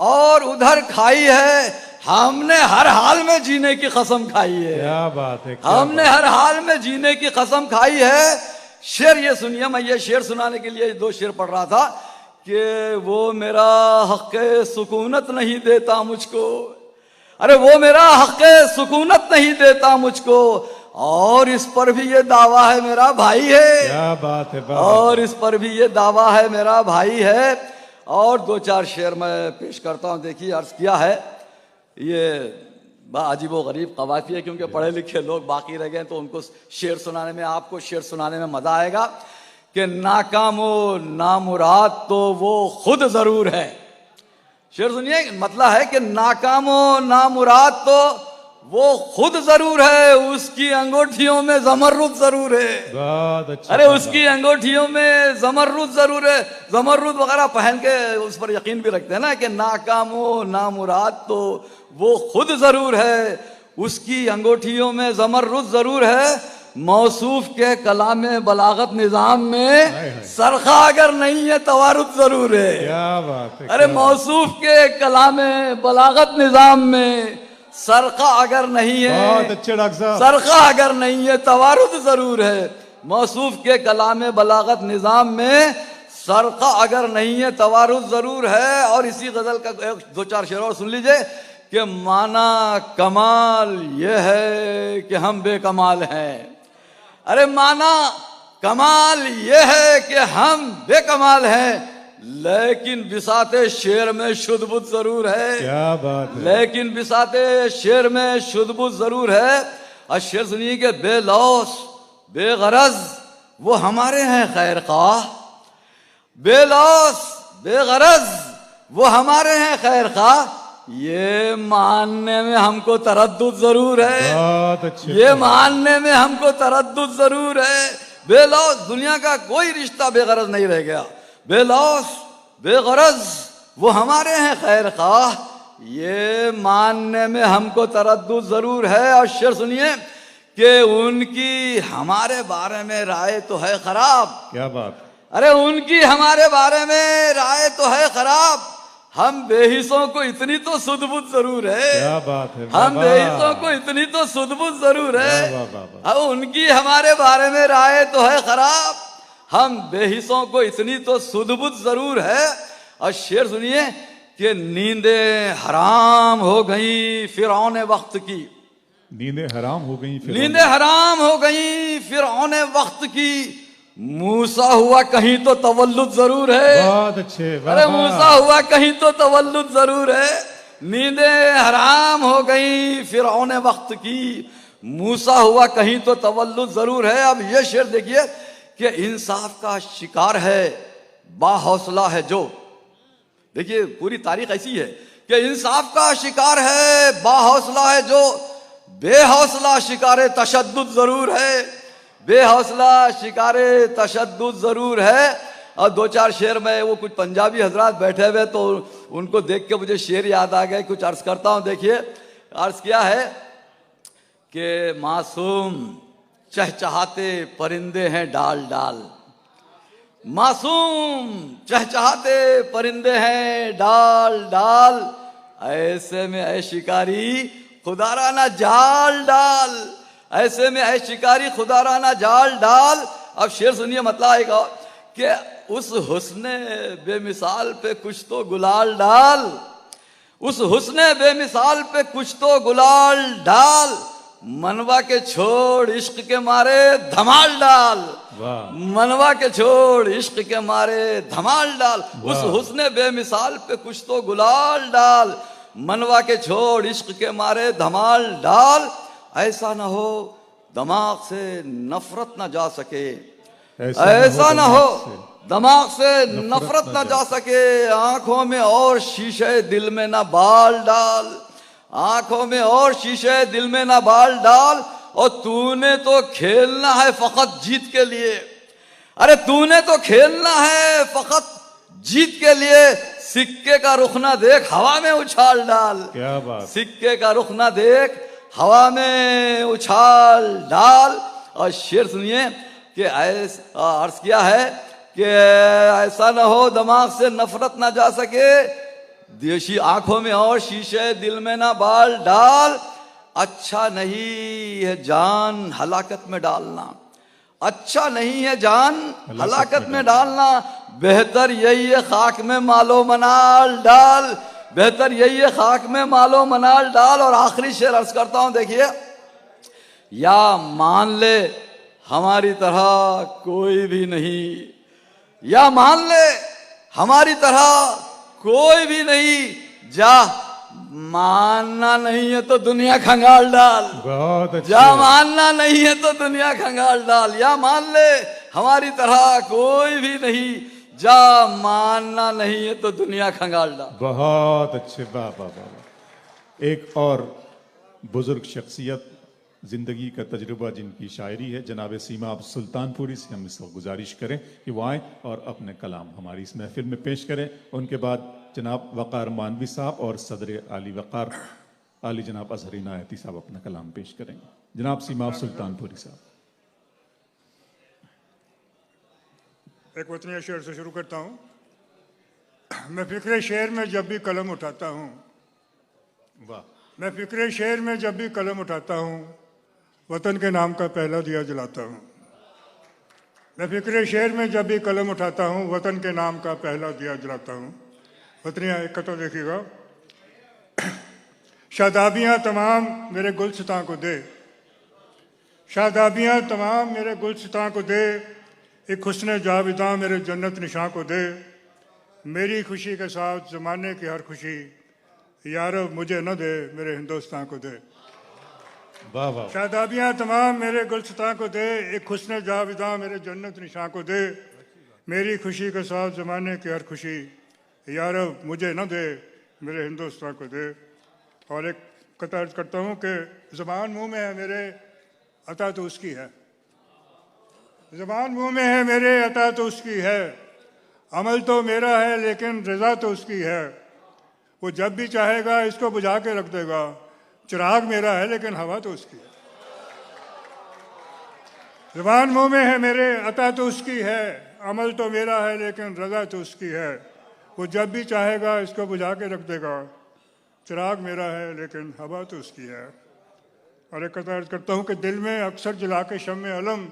और उधर खाई है। हमने हर हाल में जीने की कसम खाई है। क्या बात है, क्या हमने बात। हर हाल में जीने की कसम खाई है। शेर ये सुनिए, मैं ये शेर सुनाने के लिए दो शेर पढ़ रहा था कि वो मेरा हक़ सुकूनत नहीं देता मुझको। अरे वो मेरा हक़ सुकूनत नहीं देता मुझको, और इस पर भी ये दावा है मेरा भाई है। क्या बात है, बात। और इस पर भी ये दावा है मेरा भाई है। और दो चार शेर मैं पेश करता हूं। देखिए अर्ज किया है, ये अजीबो गरीब कवाफी है, क्योंकि पढ़े लिखे लोग बाकी रह गए तो उनको शेर सुनाने में, आपको शेर सुनाने में मजा आएगा कि नाकामो नामुराद तो वो खुद जरूर है। शेर सुनिए, मतलब है कि नाकामो नामुराद तो वो खुद जरूर है, उसकी अंगूठियों में जमरुद जरूर है। बहुत अच्छा। अरे उसकी अंगूठियों में जमरुद जरूर है। जमरुद वगैरह पहन के उस पर यकीन भी रखते हैं ना कि नाकामो नामुराद तो वो खुद जरूर है, उसकी अंगूठियों में जमरुद जरूर है। मौसूफ के कलाम बलागत निजाम में सरखा अगर नहीं है तवारुद जरूर है। क्या बात है। अरे मौसूफ के कलाम बलागत निजाम में सरखा अगर नहीं है, बहुत अच्छे डॉक्टर साहब, सरखा अगर नहीं है तवारुद जरूर है। मौसूफ के कलाम बलागत निजाम में सरखा अगर नहीं है तवारुद जरूर है। और इसी गजल का दो चार शेर और सुन लीजिए कि माना कमाल ये है कि हम बेकमाल हैं। अरे माना कमाल ये है कि हम बेकमाल हैं, लेकिन बिसाते शेर में शुद्ध जरूर है। क्या बात है। लेकिन बिसाते शेर में शुद्ध जरूर है। और शेर सुनिए कि बेलौस बेगरज वो हमारे हैं खैर खाह, बेलौस बेगरज वो हमारे हैं खैर खाह, ये मानने में हमको तरद्दुद जरूर है। बहुत अच्छे। ये मानने में हमको तरद्दुद जरूर है। बेलौस, दुनिया का कोई रिश्ता बेगरज नहीं रह गया। बेलौस बेगरज वो हमारे हैं खैर खाह, ये मानने में हमको तरद्दुद जरूर है। और शेर सुनिए कि उनकी हमारे बारे में राय तो है खराब। क्या बात। अरे उनकी हमारे बारे में राय तो है खराब, हम बेहिसों को इतनी तो सुध-बुध जरूर है। क्या बात है। हम बेहिसों को इतनी तो सुध-बुध जरूर है। वाह, वाह, वाह। अब उनकी हमारे बारे में राय तो है खराब, हम बेहिसों को इतनी तो सुध-बुध जरूर है। और शेर सुनिए कि नींदें हराम हो गई फिरौन वक्त की, नींदें हराम हो गई, नींदें हराम हो गई फिरौन वक्त की, मूसा हुआ कहीं तो तवल्लुद जरूर है। बहुत अच्छे। अरे मूसा हुआ कहीं तो तवल्लुद जरूर है। नींदें हराम हो गई फिरौन वक्त की, मूसा हुआ कहीं तो तवल्लुद जरूर है। अब ये शेर देखिए कि इंसाफ का शिकार है बाहौसला है जो, देखिए पूरी तारीख ऐसी है कि इंसाफ का शिकार है बाहौसला है जो, बेहौसला शिकारे तशद्दुद जरूर है, बेहौसला शिकारे तशद्दुद जरूर है। और दो चार शेर में वो कुछ पंजाबी हजरात बैठे हुए तो उनको देख के मुझे शेर याद आ गए, कुछ अर्ज करता हूं। देखिए अर्ज किया है कि मासूम चहचहाते परिंदे हैं डाल डाल, मासूम चहचहाते परिंदे हैं डाल डाल, ऐसे में ऐ शिकारी खुदाराना जाल डाल, ऐसे में ऐ शिकारी खुदाराना जाल डाल। अब शेर सुनिए मतलब आएगा कि उस हुस्ने बेमिसाल पे कुछ तो गुलाल डाल, उस हुस्ने बेमिसाल पे कुछ तो गुलाल डाल, मनवा के छोड़ इश्क के मारे धमाल डाल, मनवा के छोड़ इश्क के मारे धमाल डाल, उस हुस्ने बेमिसाल पे कुछ तो गुलाल डाल, मनवा के छोड़ इश्क के मारे धमाल डाल, ऐसा ना हो दिमाग से नफरत ना जा सके, ऐसा ना हो दिमाग से नफरत ना जा सके, आंखों में और शीशे दिल में ना बाल डाल, आंखों में और शीशे दिल में ना बाल डाल, और तूने तो खेलना है फकत जीत के लिए, अरे तूने तो खेलना है फकत जीत के लिए, सिक्के का रुख ना देख हवा में उछाल डाल, क्या बात, सिक्के का रुख ना देख हवा में उछाल डाल। और शेर सुनिए कि ऐसा अर्ज किया है कि ऐसा ना हो दिमाग से नफरत ना जा सके, देशी आंखों में और शीशे दिल में ना बाल डाल, अच्छा नहीं है जान हलाकत में डालना, अच्छा नहीं है जान हलाकत में डालना, बेहतर यही है खाक में मालो मनाल डाल, बेहतर यही है खाक में मालो मनाल डाल। और आखिरी शेर अर्ज करता हूं, देखिए, या मान ले हमारी तरह कोई भी नहीं, या मान ले हमारी तरह कोई भी नहीं, जा मानना नहीं है तो दुनिया खंगाल डाल, बहुत अच्छे, जा मानना नहीं है तो दुनिया खंगाल डाल, या मान ले हमारी तरह कोई भी नहीं, जा मानना नहीं है तो दुनिया खंगाल डाल। बहुत अच्छे, वाह वाह वाह। एक और बुजुर्ग शख्सियत, जिंदगी का तजुर्बा जिनकी शायरी है, जनाब सीमा अब सुल्तानपुरी से हम इसको गुजारिश करें कि वो आए और अपने कलाम हमारी इस महफिल में पेश करें। उनके बाद जनाब वक़ार मानवी साहब और सदर आली वक़ार आली जनाब अजहर इनायती साहब अपना कलाम पेश करेंगे। जनाब सीमा अब सुल्तानपुरी साहब। एक वतनी शेर से शुरू करता हूँ। मैं फ़िक्र शेर में जब भी कलम उठाता हूँ, वाह, मैं फ़िक्र शेर में जब भी कलम उठाता हूँ, वतन के नाम का पहला दिया जलाता हूँ। मैं फ़िक्र शेर में जब भी कलम उठाता हूँ, वतन के नाम का पहला दिया जलाता हूँ। वतनियाँ एक कतो देखिएगा। शादाबियाँ तमाम मेरे गुलसितां को दे, शादाबियाँ तमाम मेरे गुलसितां को दे, एक हुस्न जाविदां मेरे जन्नत निशां को दे, मेरी खुशी के साथ ज़माने की हर खुशी, यारो मुझे न दे मेरे हिंदुस्तान को दे। वाह वाह। शादाबियाँ तमाम मेरे गुलसितां को दे, एक हुस्न जाविदां मेरे जन्नत निशां को दे, मेरी खुशी के साथ ज़माने की हर खुशी, यारो मुझे न दे मेरे हिंदुस्तान को दे। और एक कता अर्ज करता हूँ कि ज़बान मुँह में है मेरे, अता तो उसकी है, ज़बान मुँह में है मेरे, अता तो उसकी है, अमल तो मेरा है लेकिन रज़ा तो उसकी है, वो जब भी चाहेगा इसको बुझा के रख देगा, चिराग मेरा है लेकिन हवा तो उसकी है। ज़बान मुँह में है मेरे, अता तो उसकी है, अमल तो मेरा है लेकिन रज़ा तो उसकी है, वो जब भी चाहेगा इसको बुझा के रख देगा, चिराग मेरा है लेकिन हवा तो उसकी है। और एक कता अर्ज करता हूँ कि दिल में अक्सर जला के शम्मे अलम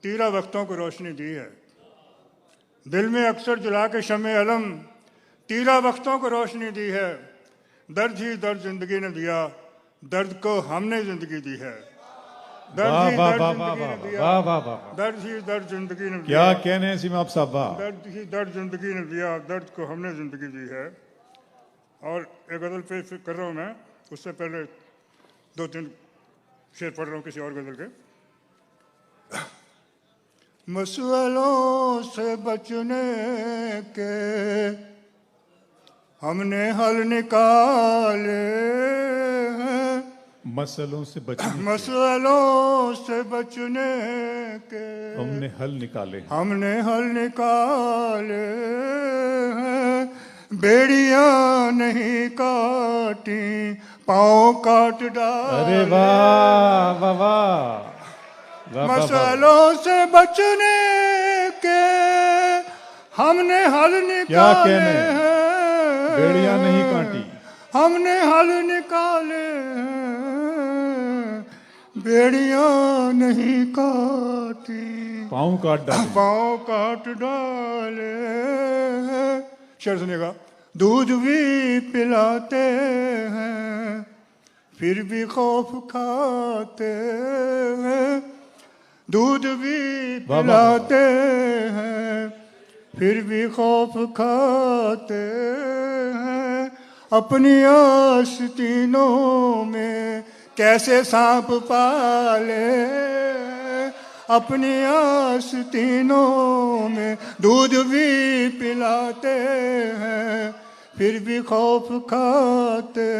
तीरा वक्तों को रोशनी दी है, दिल में अक्सर जला के शम्मे अलम तीरा वक्तों को रोशनी दी है, दर्द ही दर्द जिंदगी ने दिया, दर्द को हमने जिंदगी दी है, दर्द ही दर्द जिंदगी ने दिया, दर्द ही दर्द जिंदगी ने दिया। क्या कहने हैं सीमा साहब, दर्द ही दर्द जिंदगी ने दिया, दर्द को हमने जिंदगी दी है। और एक गज़ल पेश कर रहा हूँ मैं, उससे पहले दो तीन शेर पढ़ रहा हूँ किसी और गज़ल के। मसलों से बचने के हमने हल निकाले हैं, मसलों से बचने मसलों से बचने के हमने हल निकाले, हमने हल निकाले हैं, बेड़ियां नहीं काटी पाँव काट डाले। अरे वाह वाह वाह। मसलों से बचने के हमने हल निकाले हैं, बेड़ियां नहीं काटी, हमने हल निकाले हैं, बेड़ियां नहीं काटी पाँव काट डाले, पाँव काट डाले। शेर सुनिएगा। दूध भी पिलाते हैं फिर भी खौफ खाते हैं, दूध भी पिलाते हैं, फिर भी खौफ खाते हैं, अपनी आस्तीनों में कैसे सांप पाले, अपनी आस्तीनों में दूध भी पिलाते हैं, फिर भी खौफ खाते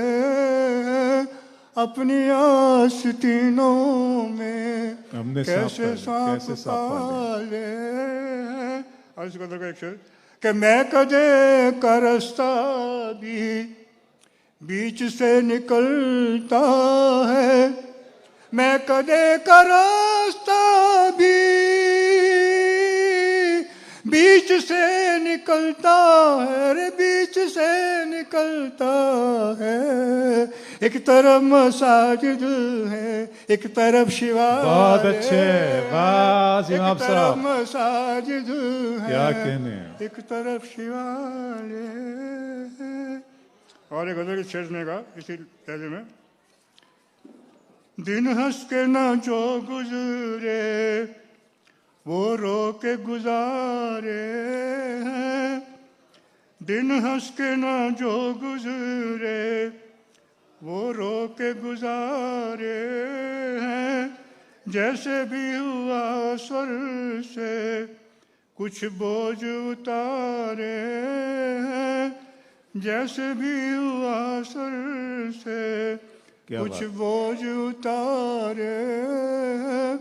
हैं, अपनी आस्तीनों में हमने कैसे सांप सांप पाले। पाले। और इसके अंदर का एक शेर कि मैं कदे का रास्ता भी बीच से निकलता है, मैं कदे का रास्ता भी बीच से निकलता है रे, बीच से निकलता है, एक तरफ मसाजिद है, एक तरफ शिवालय, बहुत अच्छे, वाह इमाम एक तरफ साहब, मसाजिद है, क्या कहने, एक तरफ शिवालय है। और एक गजल शेर सुनेगा इसी लहजे में। दिन हंस के ना जो गुजरे वो रो के गुजारे हैं, दिन हंस के ना जो गुजरे वो रो के गुजारे हैं, जैसे भी हुआ सर से कुछ बोझ उतारे हैं, जैसे भी हुआ सर से कुछ बोझ उतारे हैं,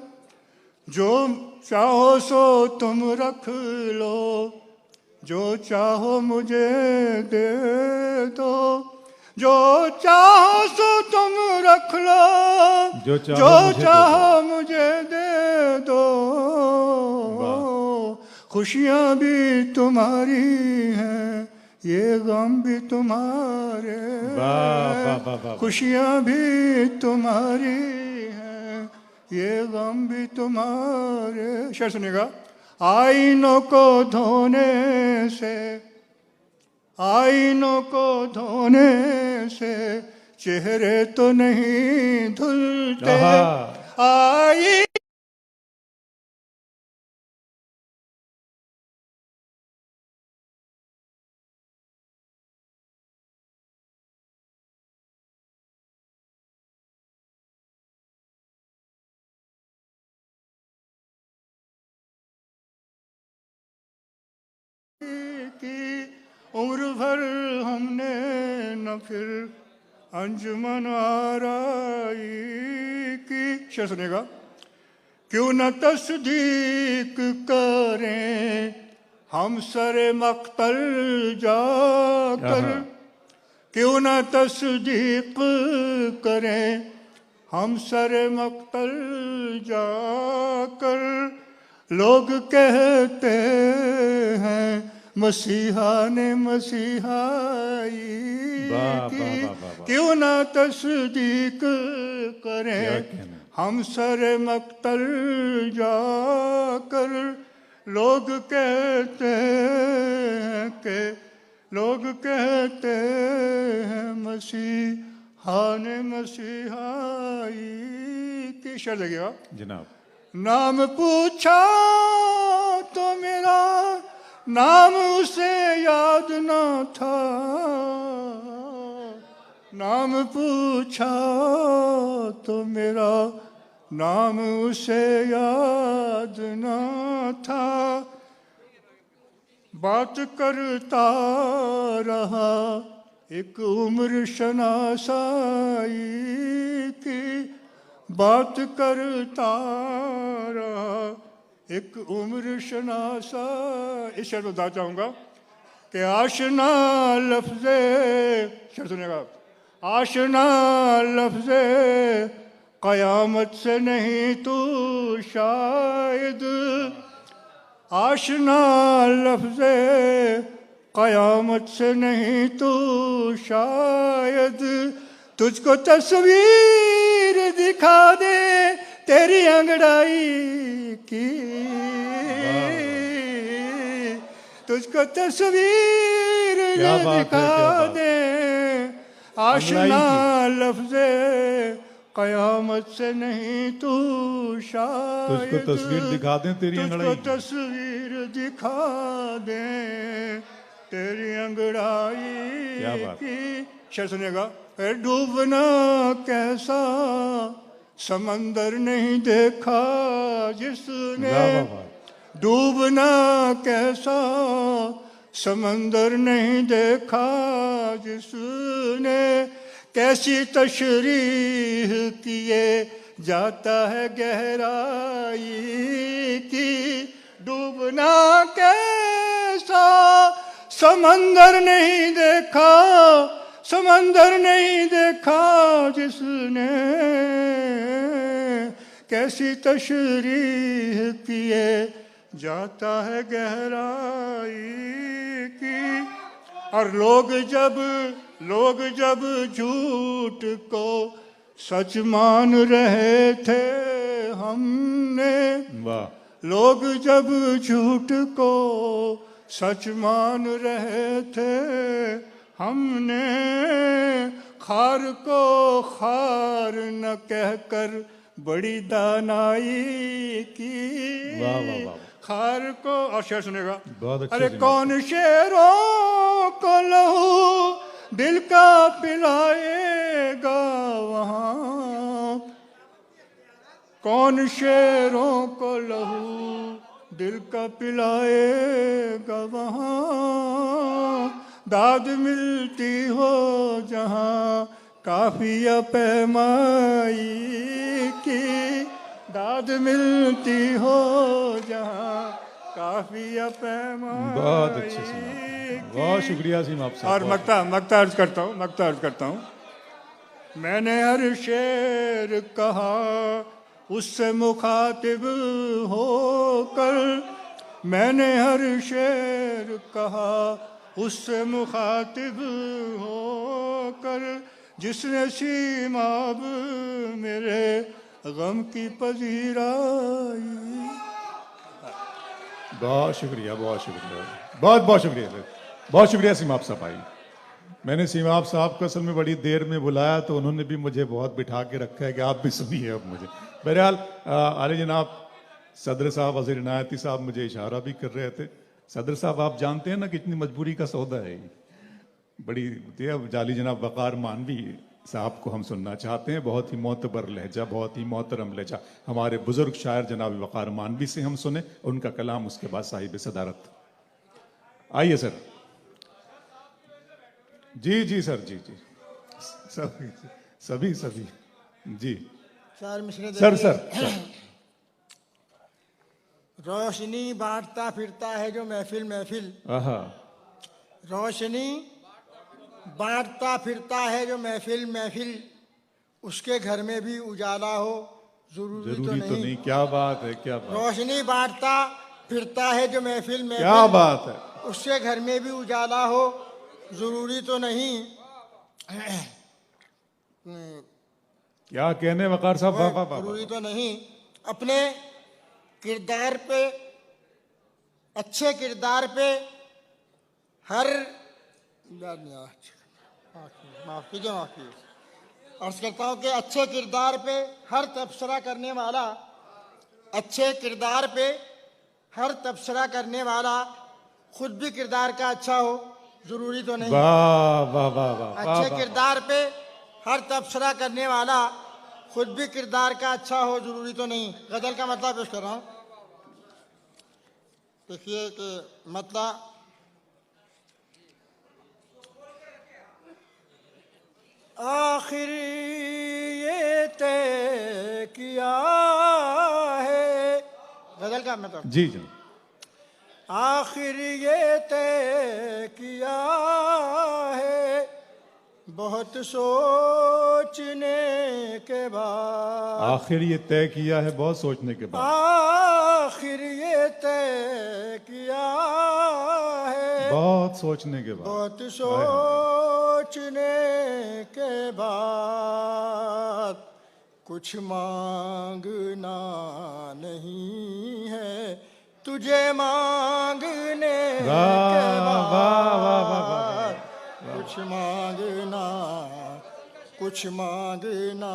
जो चाहो सो तुम रख लो, जो चाहो मुझे दे दो, जो चाहो सो तुम रख लो, जो चाहो मुझे दे दो, खुशियाँ भी तुम्हारी हैं, ये गम भी तुम्हारे, खुशियाँ भी तुम्हारी हैं, ये गम भी तुम्हारे। शेर सुनिएगा। आईनों को धोने से, आईनों को धोने से चेहरे तो नहीं धुलते, आई की उम्र भर हमने न फिर अंजुमन आराई की। शेर सुनेगा। क्यों न तस्दीक करें हम सरे मक्तल जाकर, क्यों न तस्दीक करें हम सरे मक्तल जाकर, लोग कहते हैं मसीहा ने मसीहाई की, क्यों ना तस्दीक करें हम सरे मक्तल जाकर, लोग कहते हैं कि लोग कहते हैं मसीहा ने मसीहाई की। शेर लगेगा जनाब। नाम पूछा तो मेरा नाम उसे याद न था, नाम पूछा तो मेरा नाम उसे याद न था, बात करता रहा एक उम्र शनासाई की, बात करता रहा एक उम्र शनासा। इस शेर में बता चाहूँगा कि आशना लफ्ज़े, शेर सुनेगा, आशना लफ्ज़े क़यामत से नहीं तू शायद, आशना लफ्ज़े क़यामत से नहीं तू शायद, तुझको तस्वीर दिखा दे तेरी अंगड़ाई की, तुझको तस्वीर दिखा दे आशना लफ्ज़े कयामत से नहीं तू शायद तुझको तस्वीर दिखा दें तेरी तुझको अंगड़ाई की। तस्वीर दिखा दें तेरी अंगड़ाई क्या बात। की। शेर सुनिएगा। ए डूबना कैसा समंदर नहीं देखा जिसने, वाह, वाह, वाह। डूबना कैसा समंदर नहीं देखा जिसने, कैसी तशरीह किए जाता है गहराई की। डूबना कैसा समंदर नहीं देखा, समंदर नहीं देखा जिसने, कैसी तशरीह किए जाता है गहराई की। और लोग जब झूठ को सच मान रहे थे हमने, वाह। लोग जब झूठ को सच मान रहे थे हमने, खार को खार न कहकर बड़ी दानाई की। वाह, वाह, वाह। खार को, और शेर सुनेगा। बहुत अच्छा अरे सुना। कौन शेरों को लहू दिल का पिलाएगा वहाँ, कौन शेरों को लहू दिल का पिलाएगा वहाँ, दाद मिलती हो जहाँ काफिया पैमाई की, दाद मिलती हो जहाँ काफिया पैमाई। बहुत अच्छे सुना, बहुत शुक्रिया सीम आप साहब। और मक्ता अर्ज करता हूँ। मैंने हर शेर कहा उससे मुखातिब होकर, मैंने हर शेर कहा उससे मुखातिब होकर, जिसने सीमाब मेरे गम की पजीराई। बहुत शुक्रिया, बहुत शुक्रिया, बहुत बहुत शुक्रिया, बहुत शुक्रिया सीमाब साहब आई। मैंने सीमाब साहब को असल में बड़ी देर में बुलाया तो उन्होंने भी मुझे बहुत बिठा के रखा है कि आप भी सुनिए अब मुझे। बहरहाल आले जनाब सदर साहब वज़ीर इनायती साहब मुझे इशारा भी कर रहे थे। सदर साहब आप जानते हैं ना कितनी मजबूरी का सौदा है ये। बड़ी जाली जनाब वक़ार मानवी साहब को हम सुनना चाहते हैं। बहुत ही मोतबर लहजा, बहुत ही मोहतरम लहजा हमारे बुजुर्ग शायर जनाब वक़ार मानवी से हम सुने उनका कलाम, उसके बाद साहिब सदारत। आइए सर। जी सर, जी सभी जी सर। रोशनी बांटता फिरता है जो महफिल, रोशनी बांटता फिरता है जो महफिल, उसके घर में भी उजाला हो जरूरी तो नहीं। क्या बात है, क्या बात। रोशनी बांटता फिरता है जो महफिल, क्या बात है। उसके घर में भी उजाला हो जरूरी तो नहीं। क्या कहने वकार साहब, वाह वाह। जरूरी तो नहीं। अपने किरदार पे, अच्छे किरदार पे हर, माफ कीजिए अर्ज करता हूँ कि अच्छे किरदार पे हर तबसरा करने वाला, अच्छे किरदार पे हर तबसरा करने वाला खुद भी किरदार का अच्छा हो जरूरी तो नहीं। वाह वाह वाह वाह। अच्छे किरदार पे हर तबसरा करने वाला खुद भी किरदार का अच्छा हो जरूरी तो नहीं। गजल का मतलब पेश कर रहा हूँ। देखिए कि मतलब आखिर ये तय किया है, गजल का मतलब जी आखिर ये तय किया है बहुत सोचने के बाद, आखिर ये तय किया है बहुत सोचने के बाद, आखिर ये तय किया है बहुत सोचने के बाद, बहुत सोचने के बाद, कुछ मांगना नहीं है तुझे मांगने के बाद, कुछ मांगना कुछ मांगना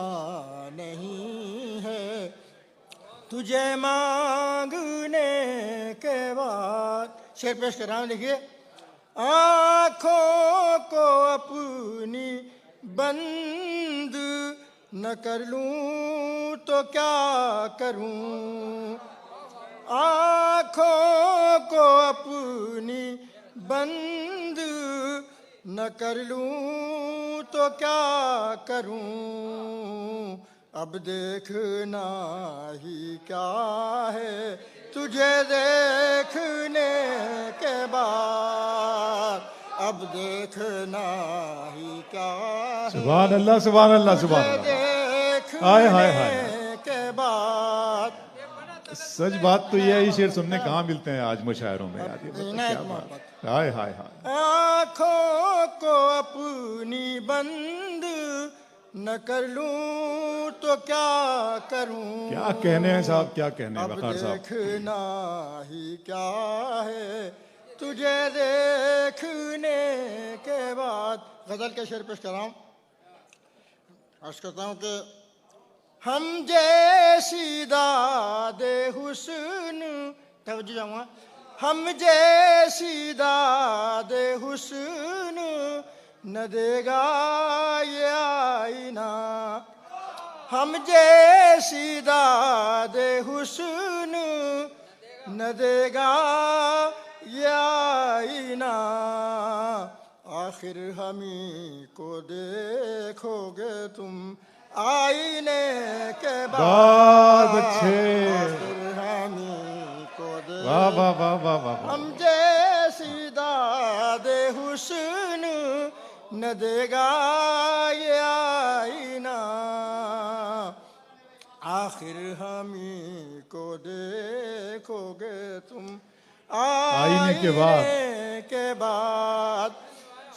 नहीं है, तुझे मांगने के बाद। शेर पेश कर रहा हूं, देखिए। आँखों को अपनी बंद न कर लूं तो क्या करूं, आँखों को अपनी बंद न कर लूं तो क्या करूं, अब देखना ही क्या है तुझे देखने के बाद, अब देखना ही क्या है सुभान अल्लाह, सुभान अल्लाह, सुभान तुझे अल्लाह। हाय हाय हाय। देखने के बाद। सच बात तो ये है, ये शेर सुनने कहाँ मिलते हैं आज मुशायरों में यार, ये बताओ क्या बात। हाय हाय हाय। आँखों को अपनी बंद न कर लूं तो क्या करूं, क्या कहने हैं साहब, क्या कहने हैं अब वकार साहब। देखना ही क्या है तुझे देखने के बाद। गजल के शेर पेश कर रहा हूं, अर्ज करता हूं कि हम जैसी दादे हुस्न, तवज्जो जाऊंगा, हम जैसी दादे हुस्न न देगा ये आईना, हम जैसी दादे हुस्न न देगा ये आईना, आखिर हमी को देखोगे तुम आईने के बाद। अच्छे, आखिर हमी को वाह वाह वाह वाह वाह। हम जैसी दादे हुस्न न देगा ये आईना, आखिर हमी को देखोगे तुम आईने के बाद।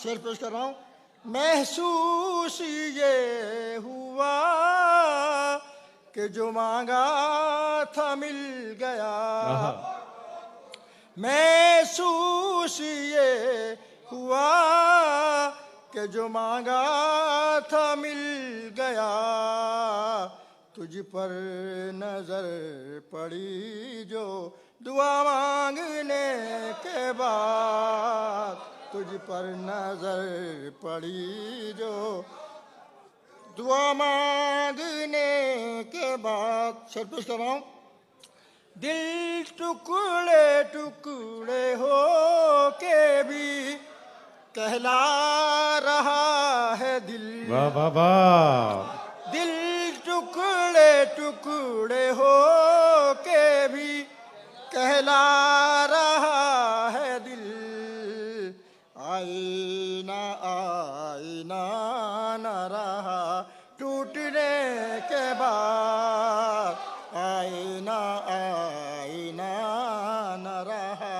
शेर पेश कर रहा हूं, महसूस ये हुआ कि जो मांगा था मिल गया, महसूस ये हुआ कि जो मांगा था मिल गया, तुझ पर नजर पड़ी जो दुआ मांगने के बाद, तुझ पर नजर पड़ी जो दुआ मांगने के बाद। शेर पेश कर रहा हूं, दिल टुकड़े टुकड़े हो के भी कहला रहा है दिल, वाह वाह वाह। दिल टुकड़े टुकड़े हो के भी कहला रहा है दिल, आईना आईना न रहा टूटने के बाद, आईना आईना न रहा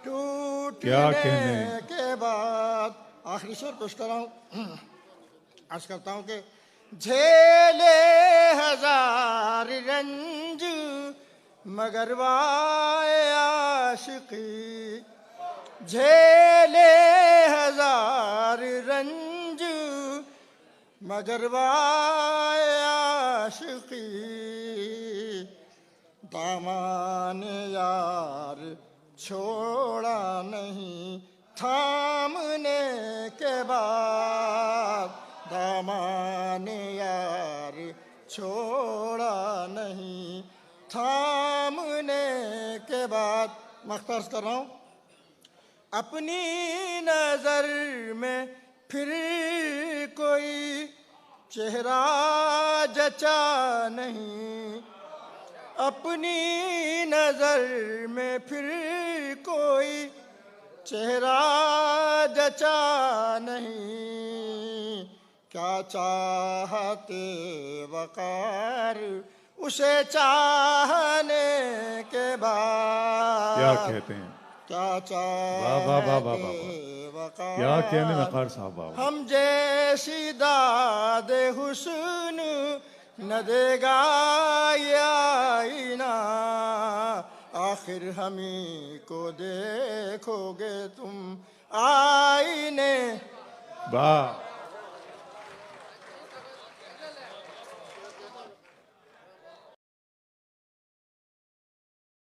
टूटने के बाद। आखिरी शेर पेश कर रहा हूं, अर्ज करता हूं कि झेले हजार रंज मगर वाए आशिकी, झेले हजार रंज मगर वाए आशिकी, दामन यार छोड़ा नहीं थामने के बाद, दामन यार छोड़ा नहीं थामने के बाद। मख्तार कर रहा हूं, अपनी नजर में फिर कोई चेहरा जचा नहीं, अपनी नजर में फिर कोई चेहरा जचा नहीं, क्या चाहते वकार उसे चाहने के बाद। क्या कहते हैं, क्या वाह वाह वाह वाह वाह, वकार क्या कहने वकार साहब। वाह, हम जैसी दादे हुस्न न देगा ये आईना, आखिर हमी को देखोगे तुम आईने। वाह।